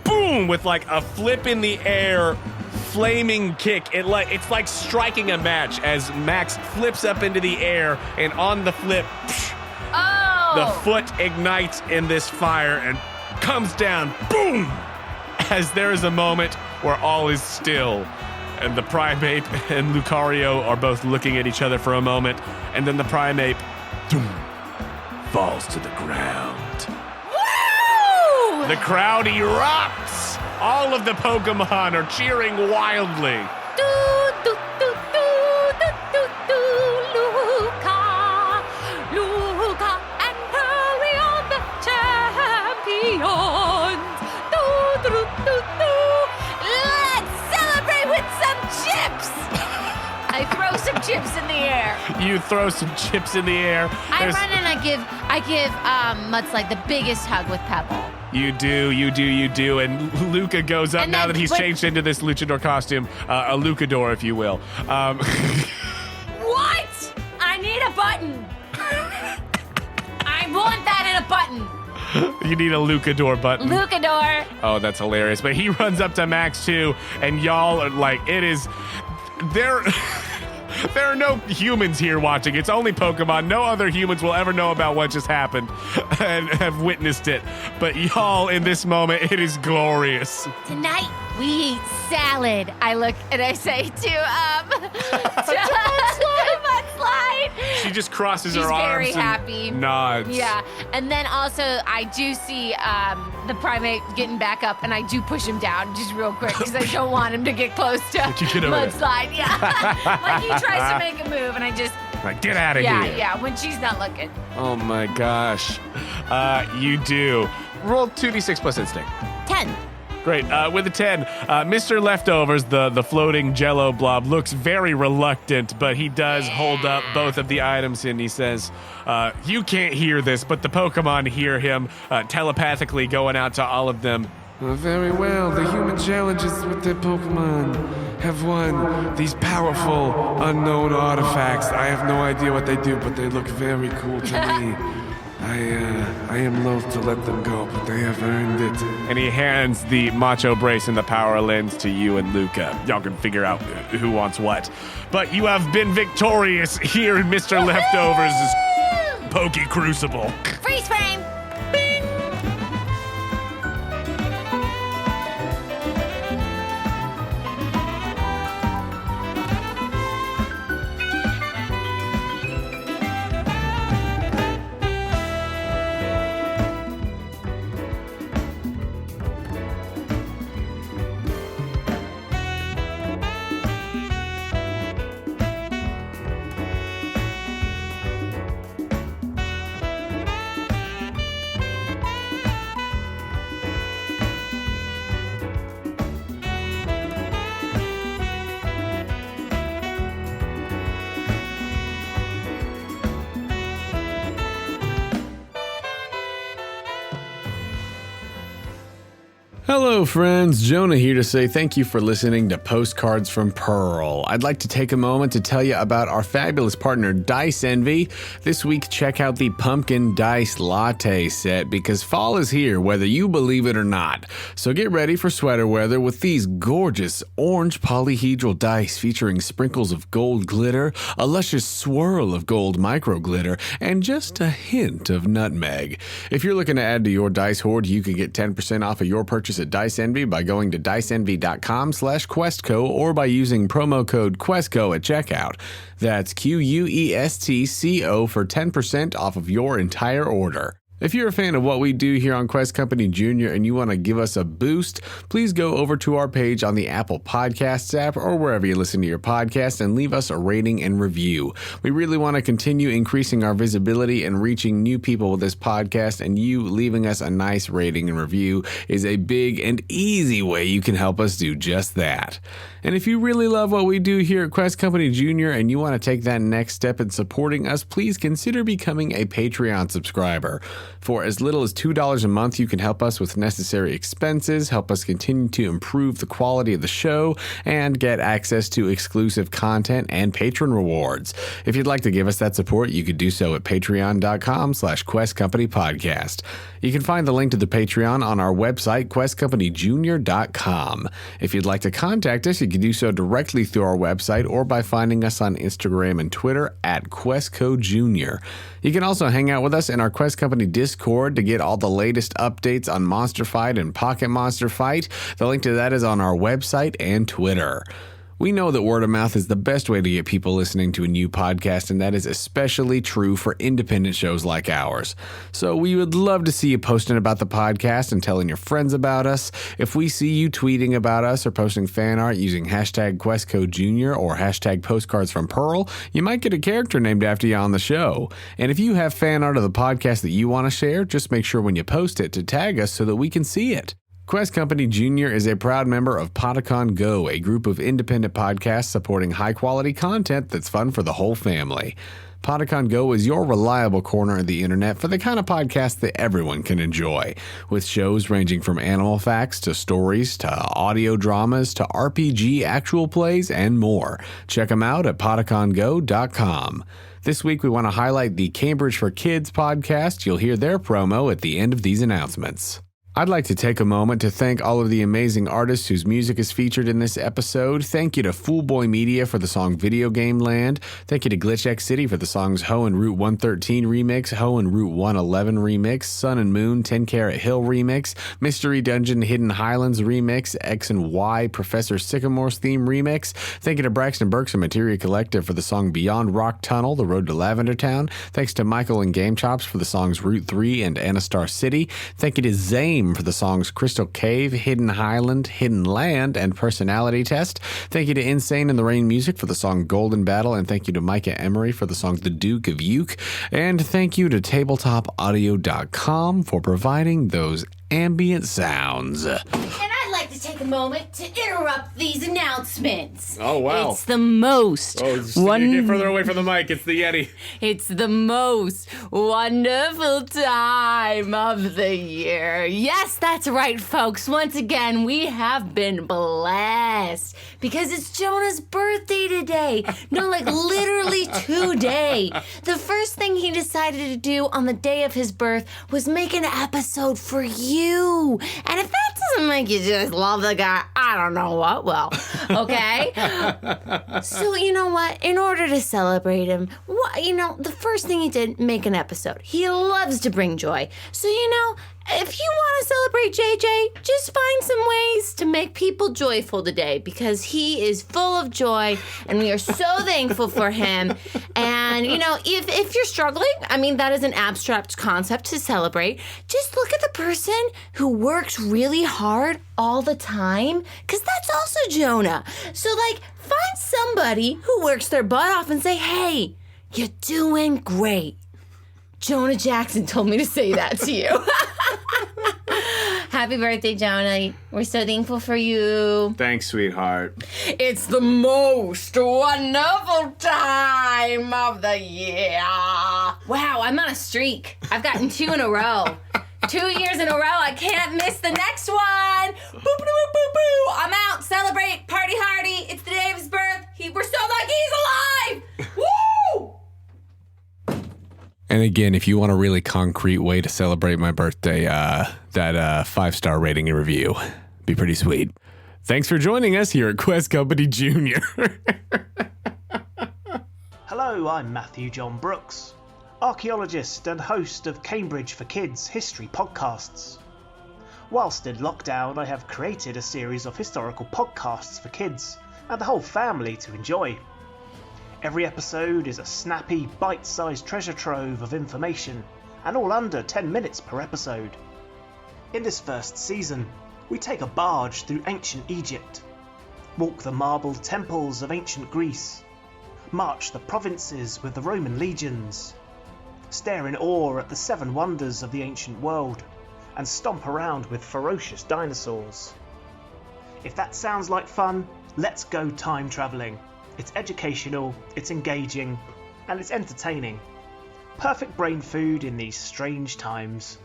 boom, with like a flip in the air, flaming kick. It's like striking a match as Max flips up into the air, and on the flip, the foot ignites in this fire and comes down, boom, as there is a moment where all is still. And the primate and Lucario are both looking at each other for a moment, and then the primate falls to the ground. Woo! The crowd erupts. All of the Pokemon are cheering wildly. Luca, and hurry on the champions. Let's celebrate with some chips. I throw some chips in the air. You throw some chips in the air. I run and I give Mudslide the biggest hug with Pebble. You do. And Luca goes up And now then- that he's but- changed into this luchador costume, a Lucador, if you will. What? I need a button. I want that in a button. You need a Lucador button. Lucador. Oh, that's hilarious. But he runs up to Max too, and y'all are like, it is. There are no humans here watching. It's only Pokemon. No other humans will ever know about what just happened and have witnessed it. But y'all, in this moment, it is glorious. Tonight we eat salad. I look and I say to Mudslide. She just crosses She's her arms very and happy. nods. Yeah, and then also I do see the primate getting back up, and I do push him down just real quick because I don't want him to get close to you get over there. Mudslide. Yeah, like he tries to make a move, and I just Like, get out of here. yeah, when she's not looking. Oh my gosh. You do. Roll 2d6 plus instinct. 10. Great. With a 10, Mr. Leftovers, the floating Jell-O blob, looks very reluctant, but he does hold up both of the items, and he says, you can't hear this, but the Pokemon hear him telepathically going out to all of them. Very well, the human challenges with their Pokemon have won these powerful, unknown artifacts. I have no idea what they do, but they look very cool to me. I am loath to let them go, but they have earned it. And he hands the Macho Brace and the Power Lens to you and Luca. Y'all can figure out who wants what. But you have been victorious here in Mr. Leftovers' Poke Crucible. Freeze frame. Hello friends, Jonah here to say thank you for listening to Postcards from Pearl. I'd like to take a moment to tell you about our fabulous partner Dice Envy. This week check out the Pumpkin Dice Latte set because fall is here whether you believe it or not. So get ready for sweater weather with these gorgeous orange polyhedral dice featuring sprinkles of gold glitter, a luscious swirl of gold micro glitter, and just a hint of nutmeg. If you're looking to add to your dice hoard, you can get 10% off of your purchase at Dice Envy by going to diceenvy.com/questco or by using promo code QUESTCO at checkout. That's QUESTCO for 10% off of your entire order. If you're a fan of what we do here on Quest Company Jr. and you want to give us a boost, please go over to our page on the Apple Podcasts app or wherever you listen to your podcast and leave us a rating and review. We really want to continue increasing our visibility and reaching new people with this podcast, and you leaving us a nice rating and review is a big and easy way you can help us do just that. And if you really love what we do here at Quest Company Jr. and you want to take that next step in supporting us, please consider becoming a Patreon subscriber. For as little as $2 a month, you can help us with necessary expenses, help us continue to improve the quality of the show, and get access to exclusive content and patron rewards. If you'd like to give us that support, you could do so at patreon.com/questcompanypodcast. You can find the link to the Patreon on our website, questcompanyjr.com. If you'd like to contact us, you can do so directly through our website or by finding us on Instagram and Twitter at QuestCoJr. You can also hang out with us in our Quest Company Discord to get all the latest updates on Monster Fight and Pocket Monster Fight. The link to that is on our website and Twitter. We know that word of mouth is the best way to get people listening to a new podcast, and that is especially true for independent shows like ours. So we would love to see you posting about the podcast and telling your friends about us. If we see you tweeting about us or posting fan art using hashtag QuestCoJr or hashtag Postcards from Pearl, you might get a character named after you on the show. And if you have fan art of the podcast that you want to share, just make sure when you post it to tag us so that we can see it. Quest Company Jr. is a proud member of Pokémon Go, a group of independent podcasts supporting high-quality content that's fun for the whole family. Pokémon Go is your reliable corner of the internet for the kind of podcast that everyone can enjoy, with shows ranging from animal facts to stories to audio dramas to RPG actual plays and more. Check them out at PokémonGo.com. This week we want to highlight the Cambridge for Kids podcast. You'll hear their promo at the end of these announcements. I'd like to take a moment to thank all of the amazing artists whose music is featured in this episode. Thank you to FoolBoyMedia for the song Video Game Land. Thank you to GlitchxCity for the songs Hoenn Route 113 Remix, Hoenn Route 111 Remix, Sun and Moon 10 Carat Hill Remix, Mystery Dungeon Hidden Highlands Remix, X and Y Professor Sycamore's Theme Remix. Thank you to Braxton Burks and Materia Collective for the song Beyond Rock Tunnel, The Road to Lavender Town. Thanks to Michael and Game Chops for the songs Route 3 and Anastar City. Thank you to Zane for the songs Crystal Cave, Hidden Highland, Hidden Land, and Personality Test. Thank you to Insane in the Rain Music for the song Golden Battle, and thank you to Micah Emery for the song The Duke of Uke. And thank you to TabletopAudio.com for providing those ambient sounds. And I'd like to take a moment to interrupt these announcements. Oh, wow. It's the most Get further away from the mic. It's the Yeti. It's the most wonderful time of the year. Yes, that's right, folks. Once again, we have been blessed because it's Jonah's birthday today. No, like literally today. The first thing he decided to do on the day of his birth was make an episode for you. And if that doesn't make you just love the guy, I don't know what will. Okay? So, you know what? In order to celebrate him, the first thing he did, make an episode. He loves to bring joy. So, if you want to celebrate JJ, just find some ways to make people joyful today because he is full of joy and we are so thankful for him. And, if you're struggling, that is an abstract concept to celebrate. Just look at the person who works really hard all the time because that's also Jonah. So, find somebody who works their butt off and say, hey, you're doing great. Jonah Jackson told me to say that to you. Happy birthday, Jonah. We're so thankful for you. Thanks, sweetheart. It's the most wonderful time of the year. Wow, I'm on a streak. I've gotten 2 in a row. 2 years in a row. I can't miss the next one. Boo, boo, boo, boo, boo. I'm out. Celebrate. Party hardy. It's the day of his birth. We're so lucky he's alive. Woo! And again, if you want a really concrete way to celebrate my birthday, that 5-star rating and review be pretty sweet. Thanks for joining us here at Quest Company Jr. Hello, I'm Matthew John Brooks, archaeologist and host of Cambridge for Kids history podcasts. Whilst in lockdown, I have created a series of historical podcasts for kids and the whole family to enjoy. Every episode is a snappy, bite-sized treasure trove of information and all under 10 minutes per episode. In this first season, we take a barge through ancient Egypt, walk the marble temples of ancient Greece, march the provinces with the Roman legions, stare in awe at the 7 wonders of the ancient world, and stomp around with ferocious dinosaurs. If that sounds like fun, let's go time travelling. It's educational, it's engaging, and it's entertaining. Perfect brain food in these strange times.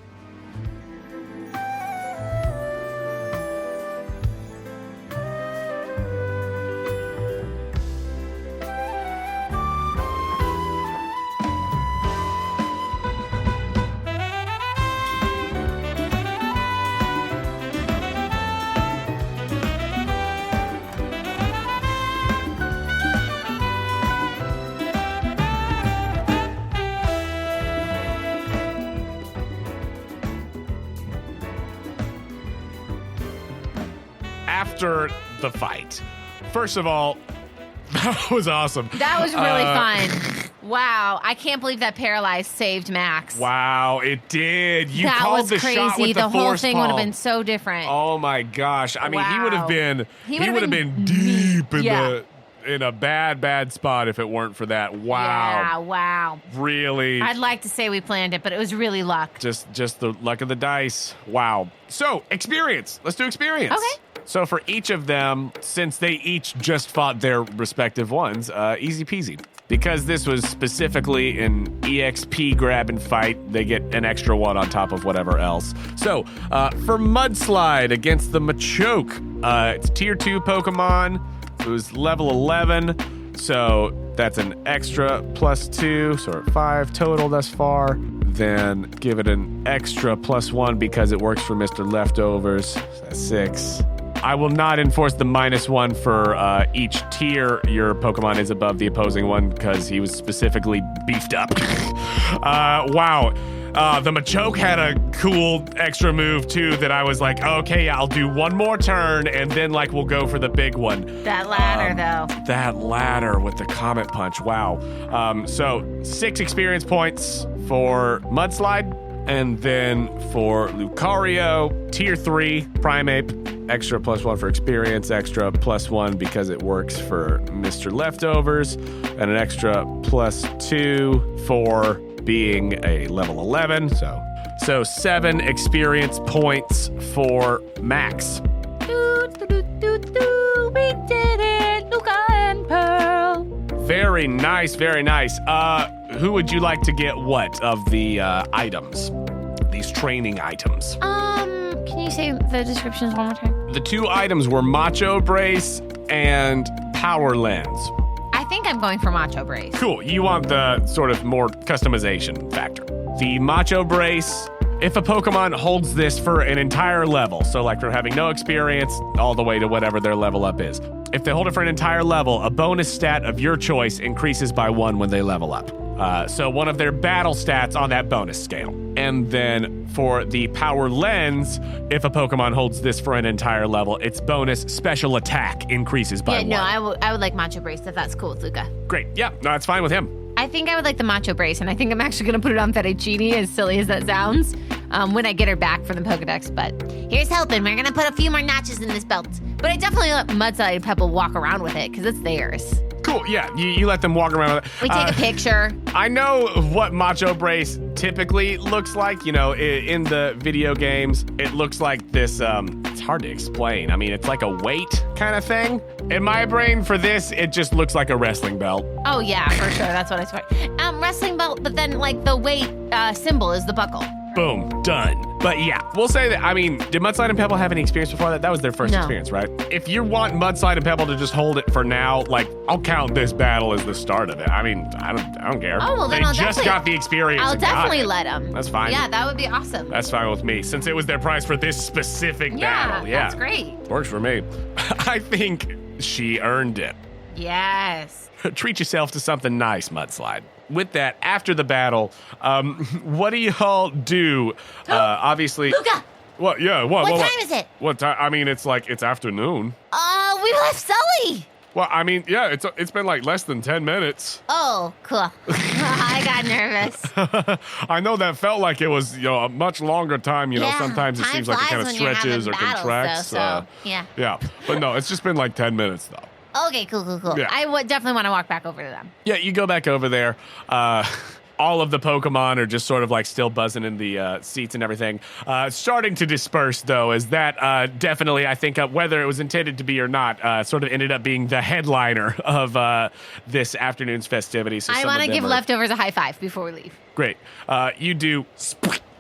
After the fight, first of all, that was awesome. That was really fun. Wow, I can't believe that paralyzed saved Max. Wow, it did. You that called was the crazy. shot with the whole force thing palm. would have been so different. Oh my gosh! I mean, he would have Wow. been. He He would would have have been been deep in yeah. in a bad spot if it weren't for that. Yeah, Wow. wow. Really. I'd like to say we planned it, but it was really luck. Just the luck of the dice. Wow. So, experience. Let's do experience. Okay. So for each of them, since they each just fought their respective ones, easy peasy. Because this was specifically an EXP grab and fight, they get an extra one on top of whatever else. So, for Mudslide against the Machoke, it's a tier 2 Pokemon. It was level 11, so that's an extra +2, so we're at 5 total thus far. Then give it an extra +1 because it works for Mr. Leftovers. So that's 6. I will not enforce the -1 for each tier your Pokemon is above the opposing one because he was specifically beefed up. Wow. The Machoke had a cool extra move too that I was like, okay, I'll do one more turn and then like we'll go for the big one. That ladder, though. That ladder with the Comet Punch. Wow. So 6 experience points for Mudslide. And then for Lucario, tier 3, Primeape, extra +1 for experience, extra +1 because it works for Mr. Leftovers, and an extra +2 for being a level 11. So 7 experience points for Max. We did it, Luca and Pearl. Very nice, very nice. Who would you like to get what of the items? These training items. Can you say the descriptions one more time? The 2 items were Macho Brace and Power Lens. I think I'm going for Macho Brace. Cool. You want the sort of more customization factor. The Macho Brace, if a Pokemon holds this for an entire level, so like from having no experience all the way to whatever their level up is. If they hold it for an entire level, a bonus stat of your choice increases by 1 when they level up. So one of their battle stats on that bonus scale. And then for the Power Lens, if a Pokemon holds this for an entire level, its bonus special attack increases by 1. No, I would like Macho Brace if that's cool with Luca. Great. Yeah, no, that's fine with him. I think I would like the Macho Brace, and I think I'm actually going to put it on Fettuccine, as silly as that sounds, when I get her back from the Pokedex. But here's hoping. We're going to put a few more notches in this belt. But I definitely let Mudslide and Pebble walk around with it, because it's theirs. Cool, yeah, you let them walk around with it. We take a picture. I know what Macho Brace typically looks like. You know, in the video games, it looks like this, it's hard to explain. I mean, it's like a weight kind of thing. In my brain, for this, it just looks like a wrestling belt. Oh, yeah, for sure. That's what I swear. Wrestling belt, but then, like, the weight symbol is the buckle. Boom, done. But yeah, we'll say that, I mean, did Mudslide and Pebble have any experience before that? That was their first No. experience, right? If you want Mudslide and Pebble to just hold it for now, like, I'll count this battle as the start of it. I mean, I don't care. Oh, well, then they I'll just definitely- got the experience. I'll and got definitely it. let them. That's fine. Yeah, that would be awesome. That's fine with me, since it was their prize for this specific battle. Yeah, that's great. Works for me. I think she earned it. Yes. Treat yourself to something nice, Mudslide. With that, after the battle, what do y'all do? Obviously, Luca! What? Yeah. What? What time is it? What time? I mean, it's afternoon. We left Sully. Well, I mean, yeah, it's been like less than 10 minutes. Oh, cool. I got nervous. I know that felt like it was, a much longer time. Sometimes it time seems like it kind of flies when you're having stretches or battles, contracts. though, so, yeah. Yeah, but no, it's just been like 10 minutes though. Okay, cool. Yeah. I would definitely want to walk back over to them. Yeah, you go back over there. All of the Pokemon are just sort of like still buzzing in the seats and everything. Starting to disperse, though, as that definitely, I think, whether it was intended to be or not, sort of ended up being the headliner of this afternoon's festivities. So I want to give leftovers a high five before we leave. Great. You do.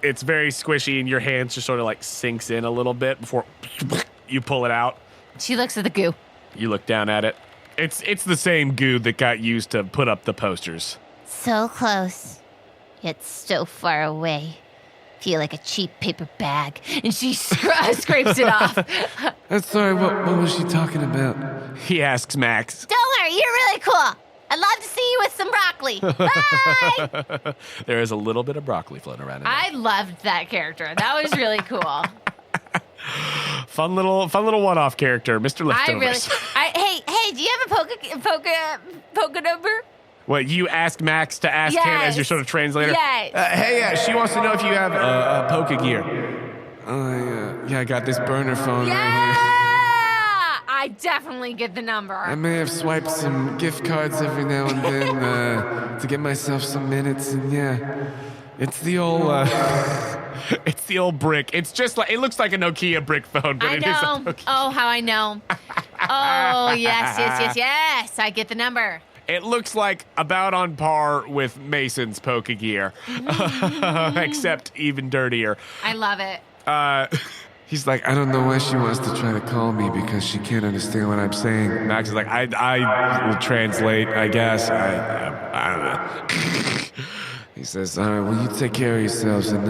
It's very squishy, and your hands just sort of like sinks in a little bit before you pull it out. She looks at the goo. You look down at it. It's the same goo that got used to put up the posters. So close, yet so far away. Feel like a cheap paper bag. And she scrapes it off. Sorry, what was she talking about? He asks Max. Don't worry, you're really cool. I'd love to see you with some broccoli. Bye! There is a little bit of broccoli floating around in there. I loved that character. That was really cool. Fun little one-off character, Mr. Leftovers. Hey, do you have a poke number? What, you ask Max to ask him as your sort of translator? Yes. She wants to know if you have Poke gear. Yeah, I got this burner phone Yeah! right here. I definitely get the number. I may have swiped some gift cards every now and then to get myself some minutes, and yeah, it's the old. It's the old brick. It's just like, it looks like a Nokia brick phone, but I it is a know. Poke. Oh, how I know. Oh, yes. I get the number. It looks like about on par with Mason's Poke gear, except even dirtier. I love it. He's like, I don't know why she wants to try to call me because she can't understand what I'm saying. Max is like, I will translate, I guess. I don't know. He says, all right, well, you take care of yourselves, and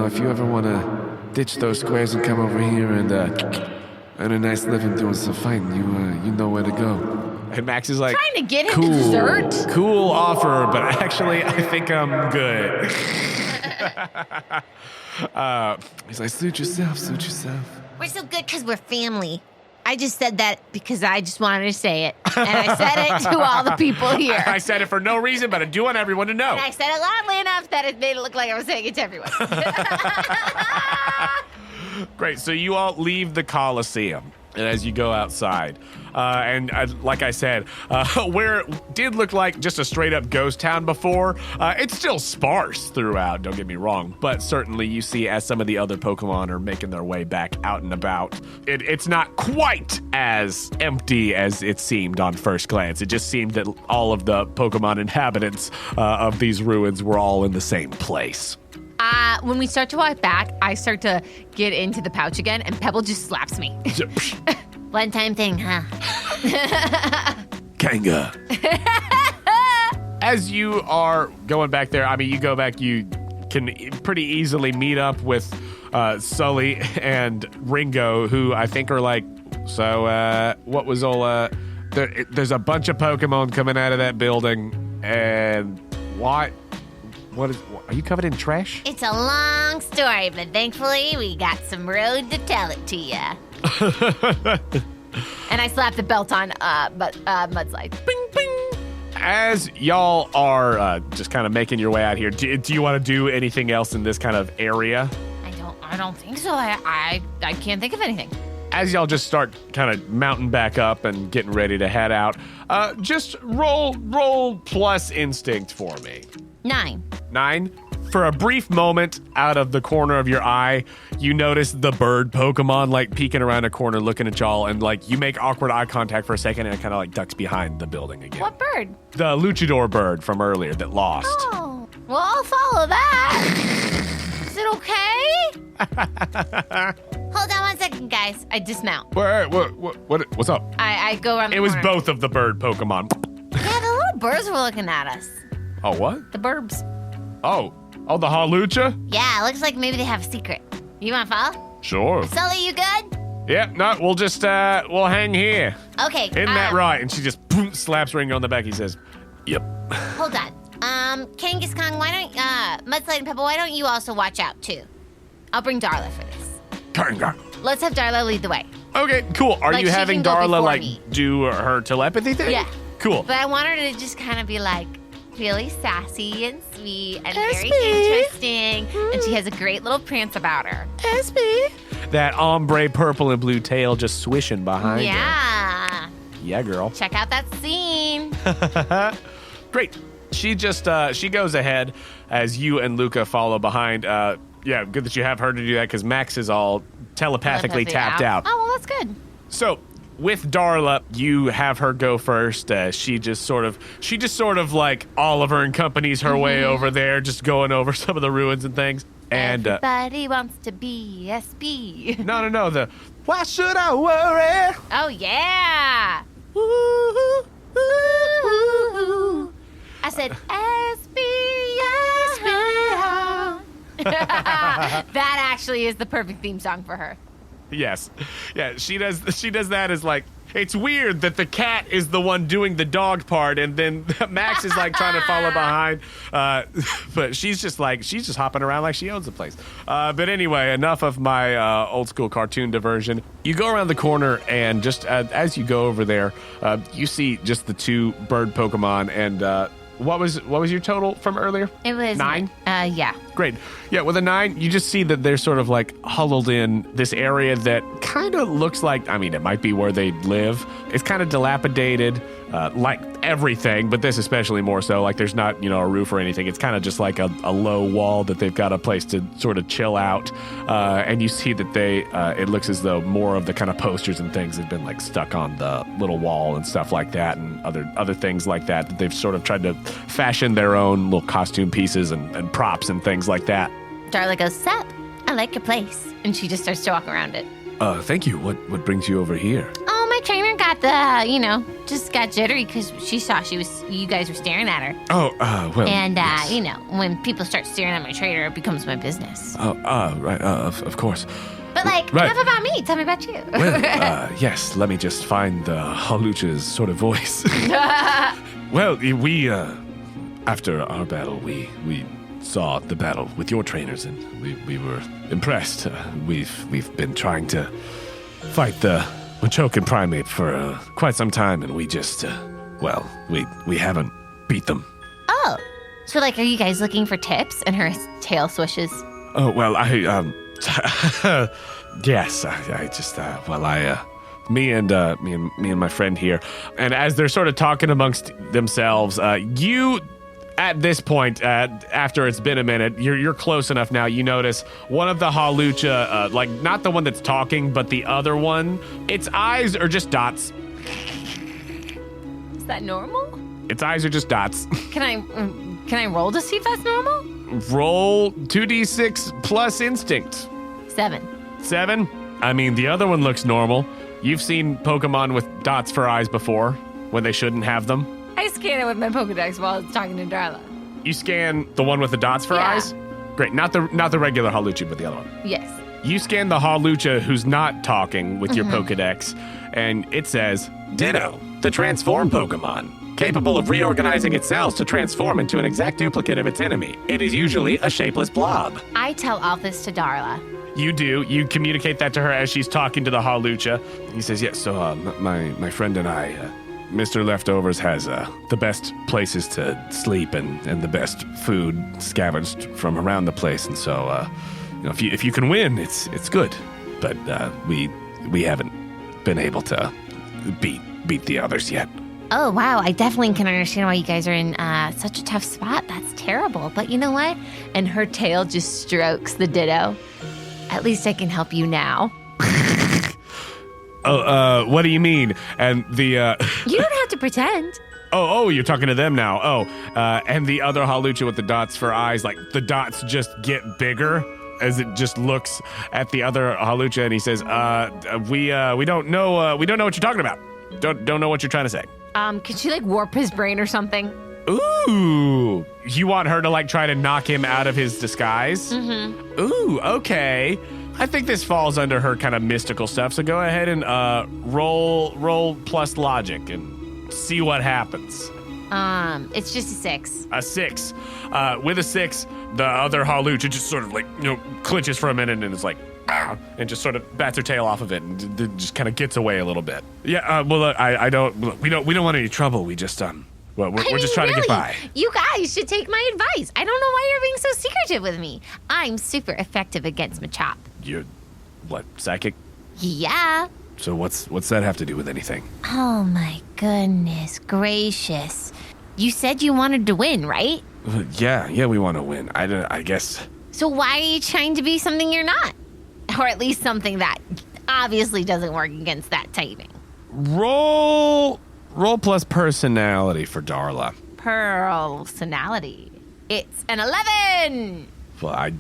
if you ever want to ditch those squares and come over here and earn a nice living doing some fighting, you know where to go. And Max is like, Trying to get him dessert? Cool offer, but actually, I think I'm good. He's like, suit yourself. We're so good because we're family. I just said that because I just wanted to say it. And I said it to all the people here. I said it for no reason, but I do want everyone to know. And I said it loudly enough that it made it look like I was saying it to everyone. Great. So you all leave the Colosseum. And as you go outside, like I said, where it did look like just a straight up ghost town before, it's still sparse throughout, don't get me wrong. But certainly you see as some of the other Pokemon are making their way back out and about, it's not quite as empty as it seemed on first glance. It just seemed that all of the Pokemon inhabitants of these ruins were all in the same place. When we start to walk back, I start to get into the pouch again, and Pebble just slaps me. One-time thing, huh? Kanga. As you are going back there, I mean, you go back, you can pretty easily meet up with Sully and Ringo, who I think are like, so what was all, there's a bunch of Pokemon coming out of that building, and what are you covered in trash? It's a long story, but thankfully we got some road to tell it to ya. And I slap the belt on Mudslide. Bing, bing. As y'all are just kind of making your way out here, do you want to do anything else in this kind of area? I don't think so. I can't think of anything. As y'all just start kind of mounting back up and getting ready to head out, just roll plus instinct for me. 9. For a brief moment, out of the corner of your eye, you notice the bird Pokemon like peeking around a corner looking at y'all, and like you make awkward eye contact for a second, and it kind of like ducks behind the building again. What bird? The luchador bird from earlier that lost. Oh, well, I'll follow that. Is it okay? Hold on one second, guys. I dismount. What's up? I go around the It was corner. both of the bird Pokemon. Yeah, the little birds were looking at us. Oh, what? The burbs. Oh, the Halucha? Yeah, looks like maybe they have a secret. You want to follow? Sure. Sully, you good? Yep, no, we'll just, we'll hang here. Okay. Isn't that right? And she just boom, slaps Ringo on the back. He says, yep. Hold on. Kangaskhan, why don't, Mudslide and Pebble, why don't you also watch out, too? I'll bring Darla for this. Kanga. Let's have Darla lead the way. Okay, cool. Are Like, you she having can go Darla, before like, me. do her telepathy thing? Yeah. Cool. But I want her to just kind of be like really sassy and sweet and very interesting. And she has a great little prance about her. That ombre purple and blue tail just swishing behind her. Yeah. Yeah, girl. Check out that scene. Great. She just, she goes ahead as you and Luca follow behind. Yeah, good that you have her to do that because Max is all telepathically tapped out. Oh, well, that's good. So, with Darla, you have her go first. She just sort of like Oliver and companies her way over there, just going over some of the ruins and things. And Everybody wants to be SB. no, the why should I worry? Oh, yeah. I said SB. That actually is the perfect theme song for her. Yes, yeah, she does that as like. It's weird that the cat is the one doing the dog part, and then Max is like trying to follow behind. But she's just hopping around like she owns the place. But anyway, enough of my old school cartoon diversion. You go around the corner, and just as you go over there, you see just the two bird Pokemon. And what was your total from earlier? It was 9. Yeah. Great. Yeah, with a 9, you just see that they're sort of like huddled in this area that kind of looks like, I mean, it might be where they live. It's kind of dilapidated, like everything, but this especially more so. Like there's not, a roof or anything. It's kind of just like a low wall that they've got a place to sort of chill out. And you see that it looks as though more of the kind of posters and things have been like stuck on the little wall and stuff like that, and other things like that they've sort of tried to fashion their own little costume pieces and props and things like that. Darla goes, Sup, I like your place. And she just starts to walk around it. Thank you. What brings you over here? Oh, my trainer got just got jittery because she saw you guys were staring at her. Oh, well. And, yes. when people start staring at my trainer, it becomes my business. Right, of course. But, right. enough about me. Tell me about you. Well, yes, let me just find the Halucha's sort of voice. Well, we, after our battle, we saw the battle with your trainers, and we were impressed. We've been trying to fight the Machokan primate for quite some time, and we just, we haven't beat them. Oh. So, are you guys looking for tips? And her tail swishes. Oh, well, yes, me and my friend here, And as they're sort of talking amongst themselves, you, at this point, after it's been a minute, you're close enough now. You notice one of the Halucha, not the one that's talking, but the other one, its eyes are just dots. Is that normal? Its eyes are just dots. Can I roll to see if that's normal? Roll 2d6 plus instinct. 7. 7? I mean, the other one looks normal. You've seen Pokemon with dots for eyes before, when they shouldn't have them. I scan it with my Pokedex while I was talking to Darla. You scan the one with the dots for Yeah. eyes? Great. Not the regular Halucha, but the other one. Yes. You scan the Halucha who's not talking with your Pokedex, and it says, Ditto, the transform Pokemon. Capable of reorganizing its cells to transform into an exact duplicate of its enemy. It is usually a shapeless blob. I tell all this to Darla. You do. You communicate that to her as she's talking to the Halucha. he says, yes, so my friend and I, Mr. Leftovers has the best places to sleep and the best food scavenged from around the place, and so if you can win, it's good, but we haven't been able to beat the others yet. Oh, wow. I definitely can understand why you guys are in such a tough spot. That's terrible. But you know what? And her tail just strokes the Ditto. At least I can help you now. What do you mean? And the You don't have to pretend. Oh, you're talking to them now. And the other Halucha with the dots for eyes, like the dots just get bigger as it just looks at the other Halucha, and he says, we don't know what you're talking about. Don't know what you're trying to say. Could she warp his brain or something? Ooh. You want her to try to knock him out of his disguise? Mm-hmm. Ooh, okay. I think this falls under her kind of mystical stuff, so go ahead and roll plus logic and see what happens. It's just a 6. A 6. With a 6, the other Halucha just sort of clinches for a minute and is like, and just sort of bats her tail off of it and just kind of gets away a little bit. Yeah, well, look, we don't want any trouble. We just, we're just trying to get by. You guys should take my advice. I don't know why you're being so secretive with me. I'm super effective against Machop. You're, what, psychic? Yeah. So what's that have to do with anything? Oh my goodness gracious. You said you wanted to win, right? Yeah, we want to win. I guess. So why are you trying to be something you're not? Or at least something that obviously doesn't work against that typing. Roll plus personality for Darla. Personality. It's an 11. Well, I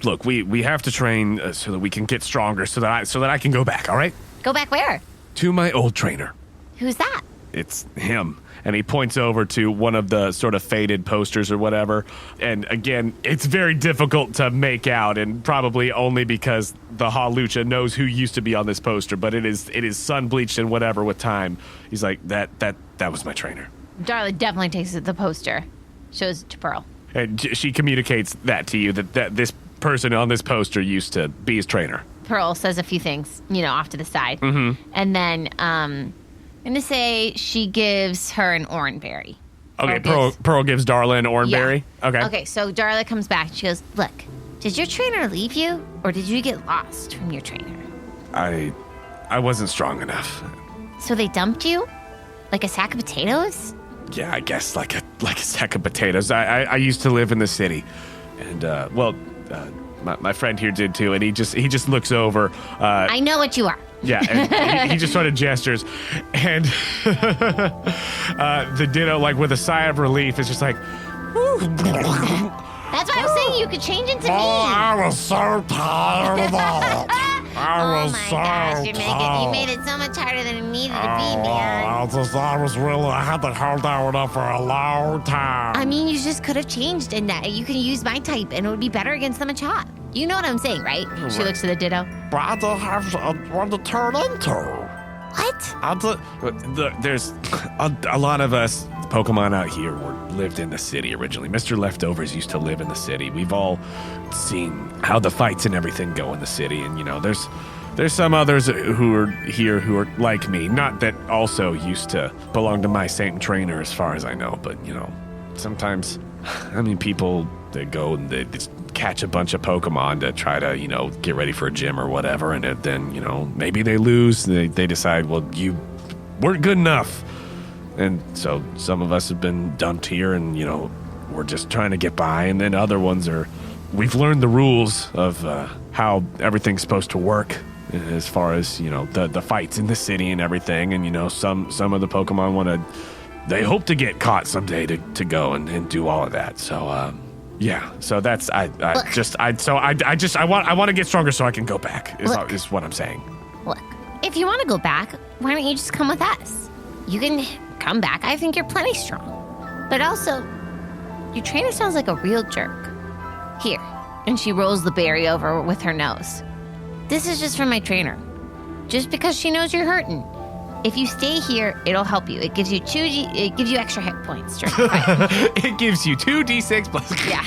look. We have to train so that we can get stronger, so that I can go back. All right. Go back where? To my old trainer. Who's that? It's him. And he points over to one of the sort of faded posters or whatever. And again, it's very difficult to make out, and probably only because the Halucha knows who used to be on this poster, but it is sun bleached and whatever with time. He's like, that was my trainer. Darla definitely takes the poster. Shows it to Pearl. And she communicates that to you, that this person on this poster used to be his trainer. Pearl says a few things, off to the side. Mm-hmm. And then, I'm going to say she gives her an orangeberry. Okay, Pearl gives Darla an orangeberry? Yeah. Okay. Okay, so Darla comes back. She goes, look, did your trainer leave you, or did you get lost from your trainer? I wasn't strong enough. So they dumped you? Like a sack of potatoes? Yeah, I guess like a sack of potatoes. I used to live in the city, and my friend here did too. And he just looks over. I know what you are. Yeah, and he just sort of gestures, and the Ditto, like with a sigh of relief, is just like. That's why I was saying you could change into me. I was so tired of that. I was so gosh, you made it so much harder than it needed to be, man. I had to hold that one up for a long time. I mean, you just could have changed, and you could use my type, and it would be better against the Machop. You know what I'm saying, right? She looks to the Ditto. But I don't have one to turn into. What? There's a lot of us Pokemon out here lived in the city originally. Mr. Leftovers used to live in the city. We've all seen how the fights and everything go in the city, and there's some others who are here who are like me. Not that also used to belong to my same trainer, as far as I know, but sometimes, people that go and they just catch a bunch of Pokemon to try to, get ready for a gym or whatever, and then, maybe they lose. They decide, well, you weren't good enough. And so some of us have been dumped here, and, we're just trying to get by. And then other ones we've learned the rules of how everything's supposed to work as far as, the fights in the city and everything. And, some of the Pokemon they hope to get caught someday to go and do all of that. So, yeah, so that's I want to get stronger so I can go back. Is what I'm saying. Look, if you want to go back, why don't you just come with us? You can come back. I think you're plenty strong. But also, your trainer sounds like a real jerk. Here, and she rolls the berry over with her nose. This is just from my trainer. Just because she knows you're hurting. If you stay here, it'll help you. It gives you extra hit points during the fight. It gives you 2d6 plus. Yeah,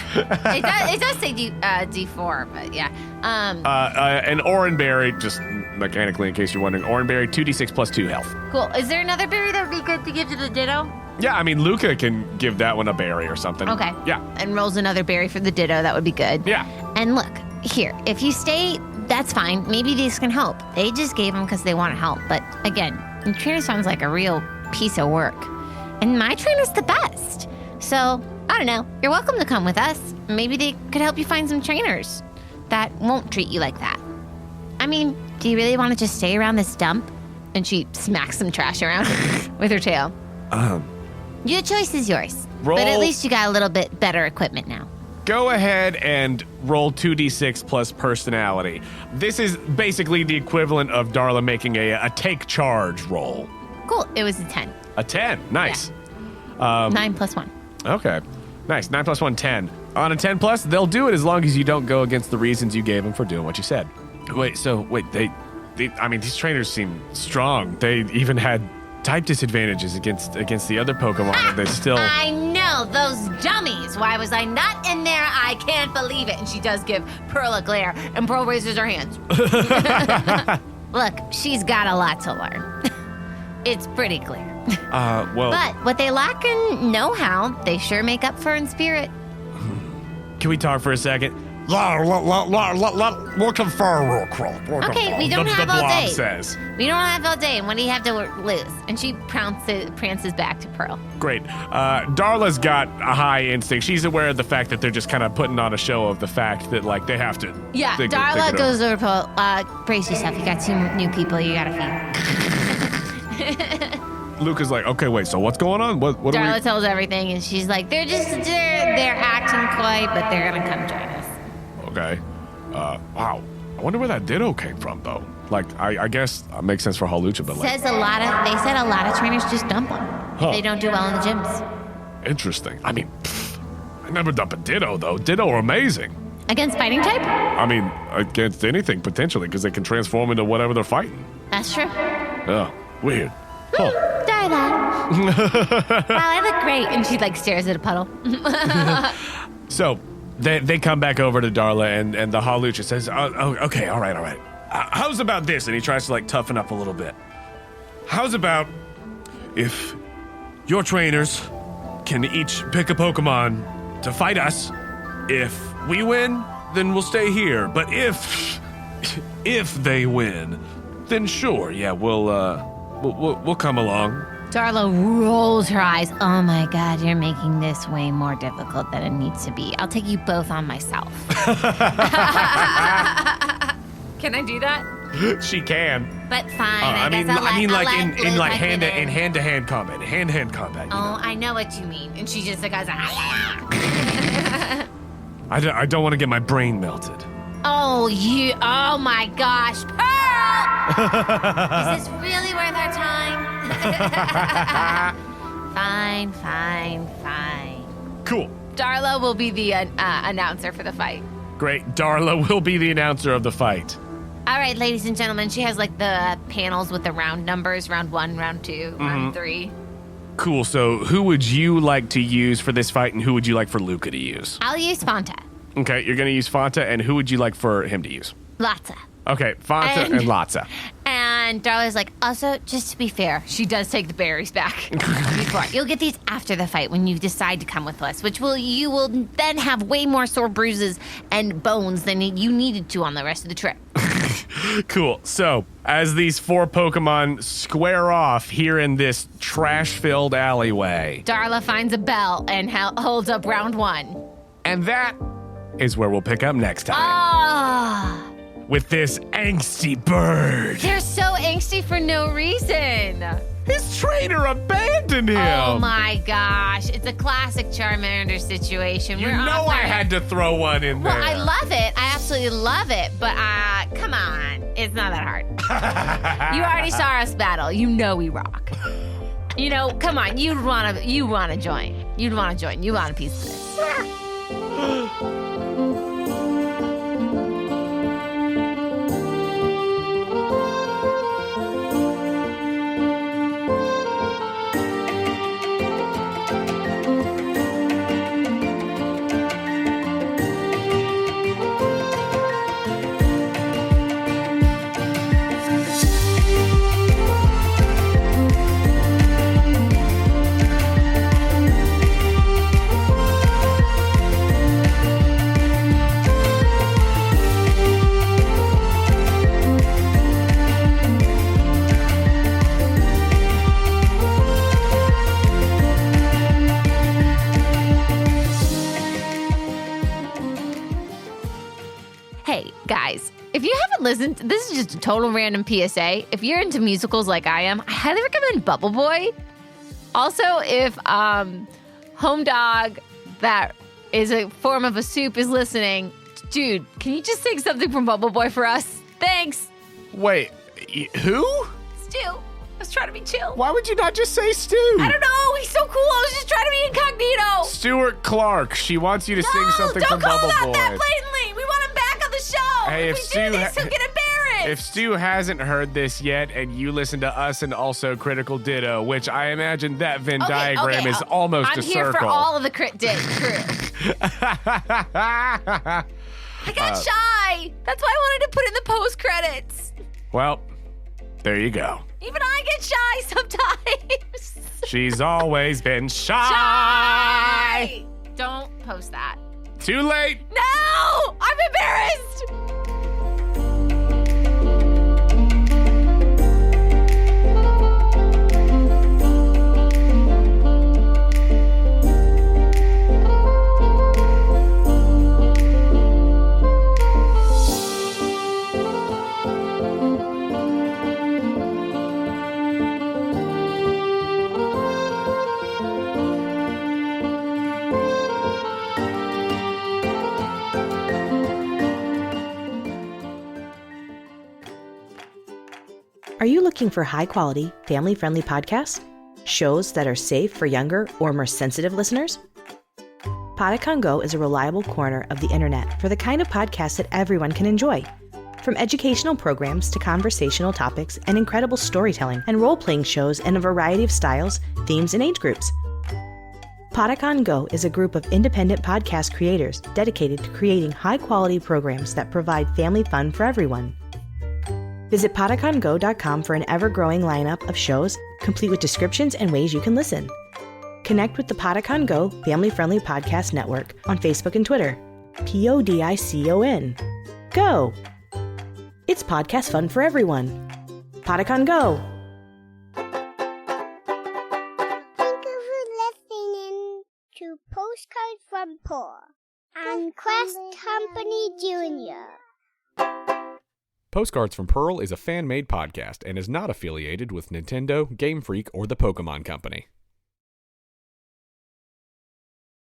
it does say D4, but yeah. An Oranberry, just mechanically, in case you're wondering, Oranberry 2d6 plus 2 health. Cool. Is there another berry that would be good to give to the Ditto? Yeah, Luca can give that one a berry or something. Okay. Yeah. And rolls another berry for the Ditto. That would be good. Yeah. And look, here, if you stay, that's fine. Maybe these can help. They just gave them because they want to help. But again, your trainer sounds like a real piece of work. And my trainer's the best. So, I don't know. You're welcome to come with us. Maybe they could help you find some trainers that won't treat you like that. Do you really want to just stay around this dump? And she smacks some trash around with her tail. Your choice is yours. Roll. But at least you got a little bit better equipment now. Go ahead and roll 2d6 plus personality. This is basically the equivalent of Darla making a take charge roll. Cool. It was a 10. A 10. Nice. Yeah. 9 plus 1. Okay. Nice. 9 plus 1, 10. On a 10 plus, they'll do it as long as you don't go against the reasons you gave them for doing what you said. Wait, these trainers seem strong. They even had type disadvantages against the other Pokemon, and they still. I know, those dummies. Why was I not in there? I can't believe it. And she does give Pearl a glare, and Pearl raises her hands. Look, she's got a lot to learn. It's pretty clear. Well. But what they lack in know-how, they sure make up for in spirit. Can we talk for a second? We'll confer real quick. Okay, we don't have the all blob day. says. We don't have all day. What do you have to lose? And she prances back to Pearl. Great. Darla's got a high instinct. She's aware of the fact that they're just kind of putting on a show of the fact that, like, they have to. Yeah, think Darla it goes over. over to Pearl. Brace yourself. You got 2 new people you gotta feed. Luca's like, okay, wait, so what's going on? What are Darla we... tells everything, and she's like, they're acting coy, but they're gonna come join us. Okay. Wow. I wonder where that Ditto came from, though. Like, I guess it makes sense for Halucha, but like... They said a lot of trainers just dump them. Huh. If they don't do well in the gyms. Interesting. I mean, I never dump a Ditto, though. Ditto are amazing. Against fighting type? I mean, against anything, potentially, because they can transform into whatever they're fighting. That's true. Oh, weird. Huh. Darla. Wow, I look great. And she like stares at a puddle. So, they come back over to Darla, and the Halucha says, oh, okay, all right. How's about this? And he tries to, like, toughen up a little bit. How's about if your trainers can each pick a Pokemon to fight us? If we win, then we'll stay here. But if they win, then sure, yeah, we'll come along. Darla rolls her eyes. Oh my God, you're making this way more difficult than it needs to be. I'll take you both on myself. Can I do that? She can. But fine, I mean, guess like in Liz hand-to-hand combat. Hand-to-hand combat. You Oh, know? I know what you mean. And she just like goes, I don't want to get my brain melted. oh my gosh, Pearl! Is this really worth our time? Fine. Cool. Darla will be the announcer for the fight. Great. Darla will be the announcer of the fight. All right, ladies and gentlemen, she has like the panels with the round numbers, round 1, round 2, round 3. Cool. So who would you like to use for this fight, and who would you like for Luca to use? I'll use Fanta. Okay, you're going to use Fanta, and who would you like for him to use? Lotta. Okay, Fanta and Latza. And Darla's like, also, just to be fair, She does take the berries back. before you'll get these after the fight when you decide to come with us, which you will then have way more sore bruises and bones than you needed to on the rest of the trip. Cool. So, as these 4 Pokemon square off here in this trash-filled alleyway, Darla finds a bell and holds up round 1. and that is where we'll pick up next time. Ah, With this angsty bird. they're so angsty for no reason. His trainer abandoned him. Oh my gosh, it's a classic Charmander situation. You We're know off I our- had to throw one in there. Well, I love it. I absolutely love it. But come on, it's not that hard. You already saw us battle. You know we rock. You know, come on, you want to join. You'd want to join. You want a piece of this. Hey, guys, if you haven't listened, this is just a total random PSA. If you're into musicals like I am, I highly recommend Bubble Boy. Also, if Home Dog, that is a form of a soup, is listening, dude, can you just sing something from Bubble Boy for us? Thanks. Wait, who? Stu, I was trying to be chill. Why would you not just say Stu? I don't know. He's so cool. I was just trying to be incognito. Stuart Clark. She wants you to sing something don't from call Bubble him out Boy. that blatantly. We want him back on the show. Hey, if if we Stu do this, he'll get embarrassed. If Stu hasn't heard this yet, and you listen to us and also Critical Ditto, which I imagine that Venn diagram is almost a circle. I'm here for all of the Crit Dit crew. I got shy. That's why I wanted to put in the post credits. Well, there you go. Even I get shy sometimes. She's always been shy. Don't post that. Too late. No! I'm embarrassed. Are you looking for high-quality, family-friendly podcasts? Shows that are safe for younger or more sensitive listeners? Podicon Go is a reliable corner of the internet for the kind of podcasts that everyone can enjoy. From educational programs to conversational topics and incredible storytelling and role-playing shows in a variety of styles, themes, and age groups. Podicon Go is a group of independent podcast creators dedicated to creating high-quality programs that provide family fun for everyone. Visit podicongo.com for an ever-growing lineup of shows, complete with descriptions and ways you can listen. Connect with the Podicon Go Family-Friendly Podcast Network on Facebook and Twitter. PODICON. Go! It's podcast fun for everyone. Podicon Go! Thank you for listening to Postcards from Pearl and Quest Company Jr. Postcards from Pearl is a fan-made podcast and is not affiliated with Nintendo, Game Freak, or the Pokémon Company.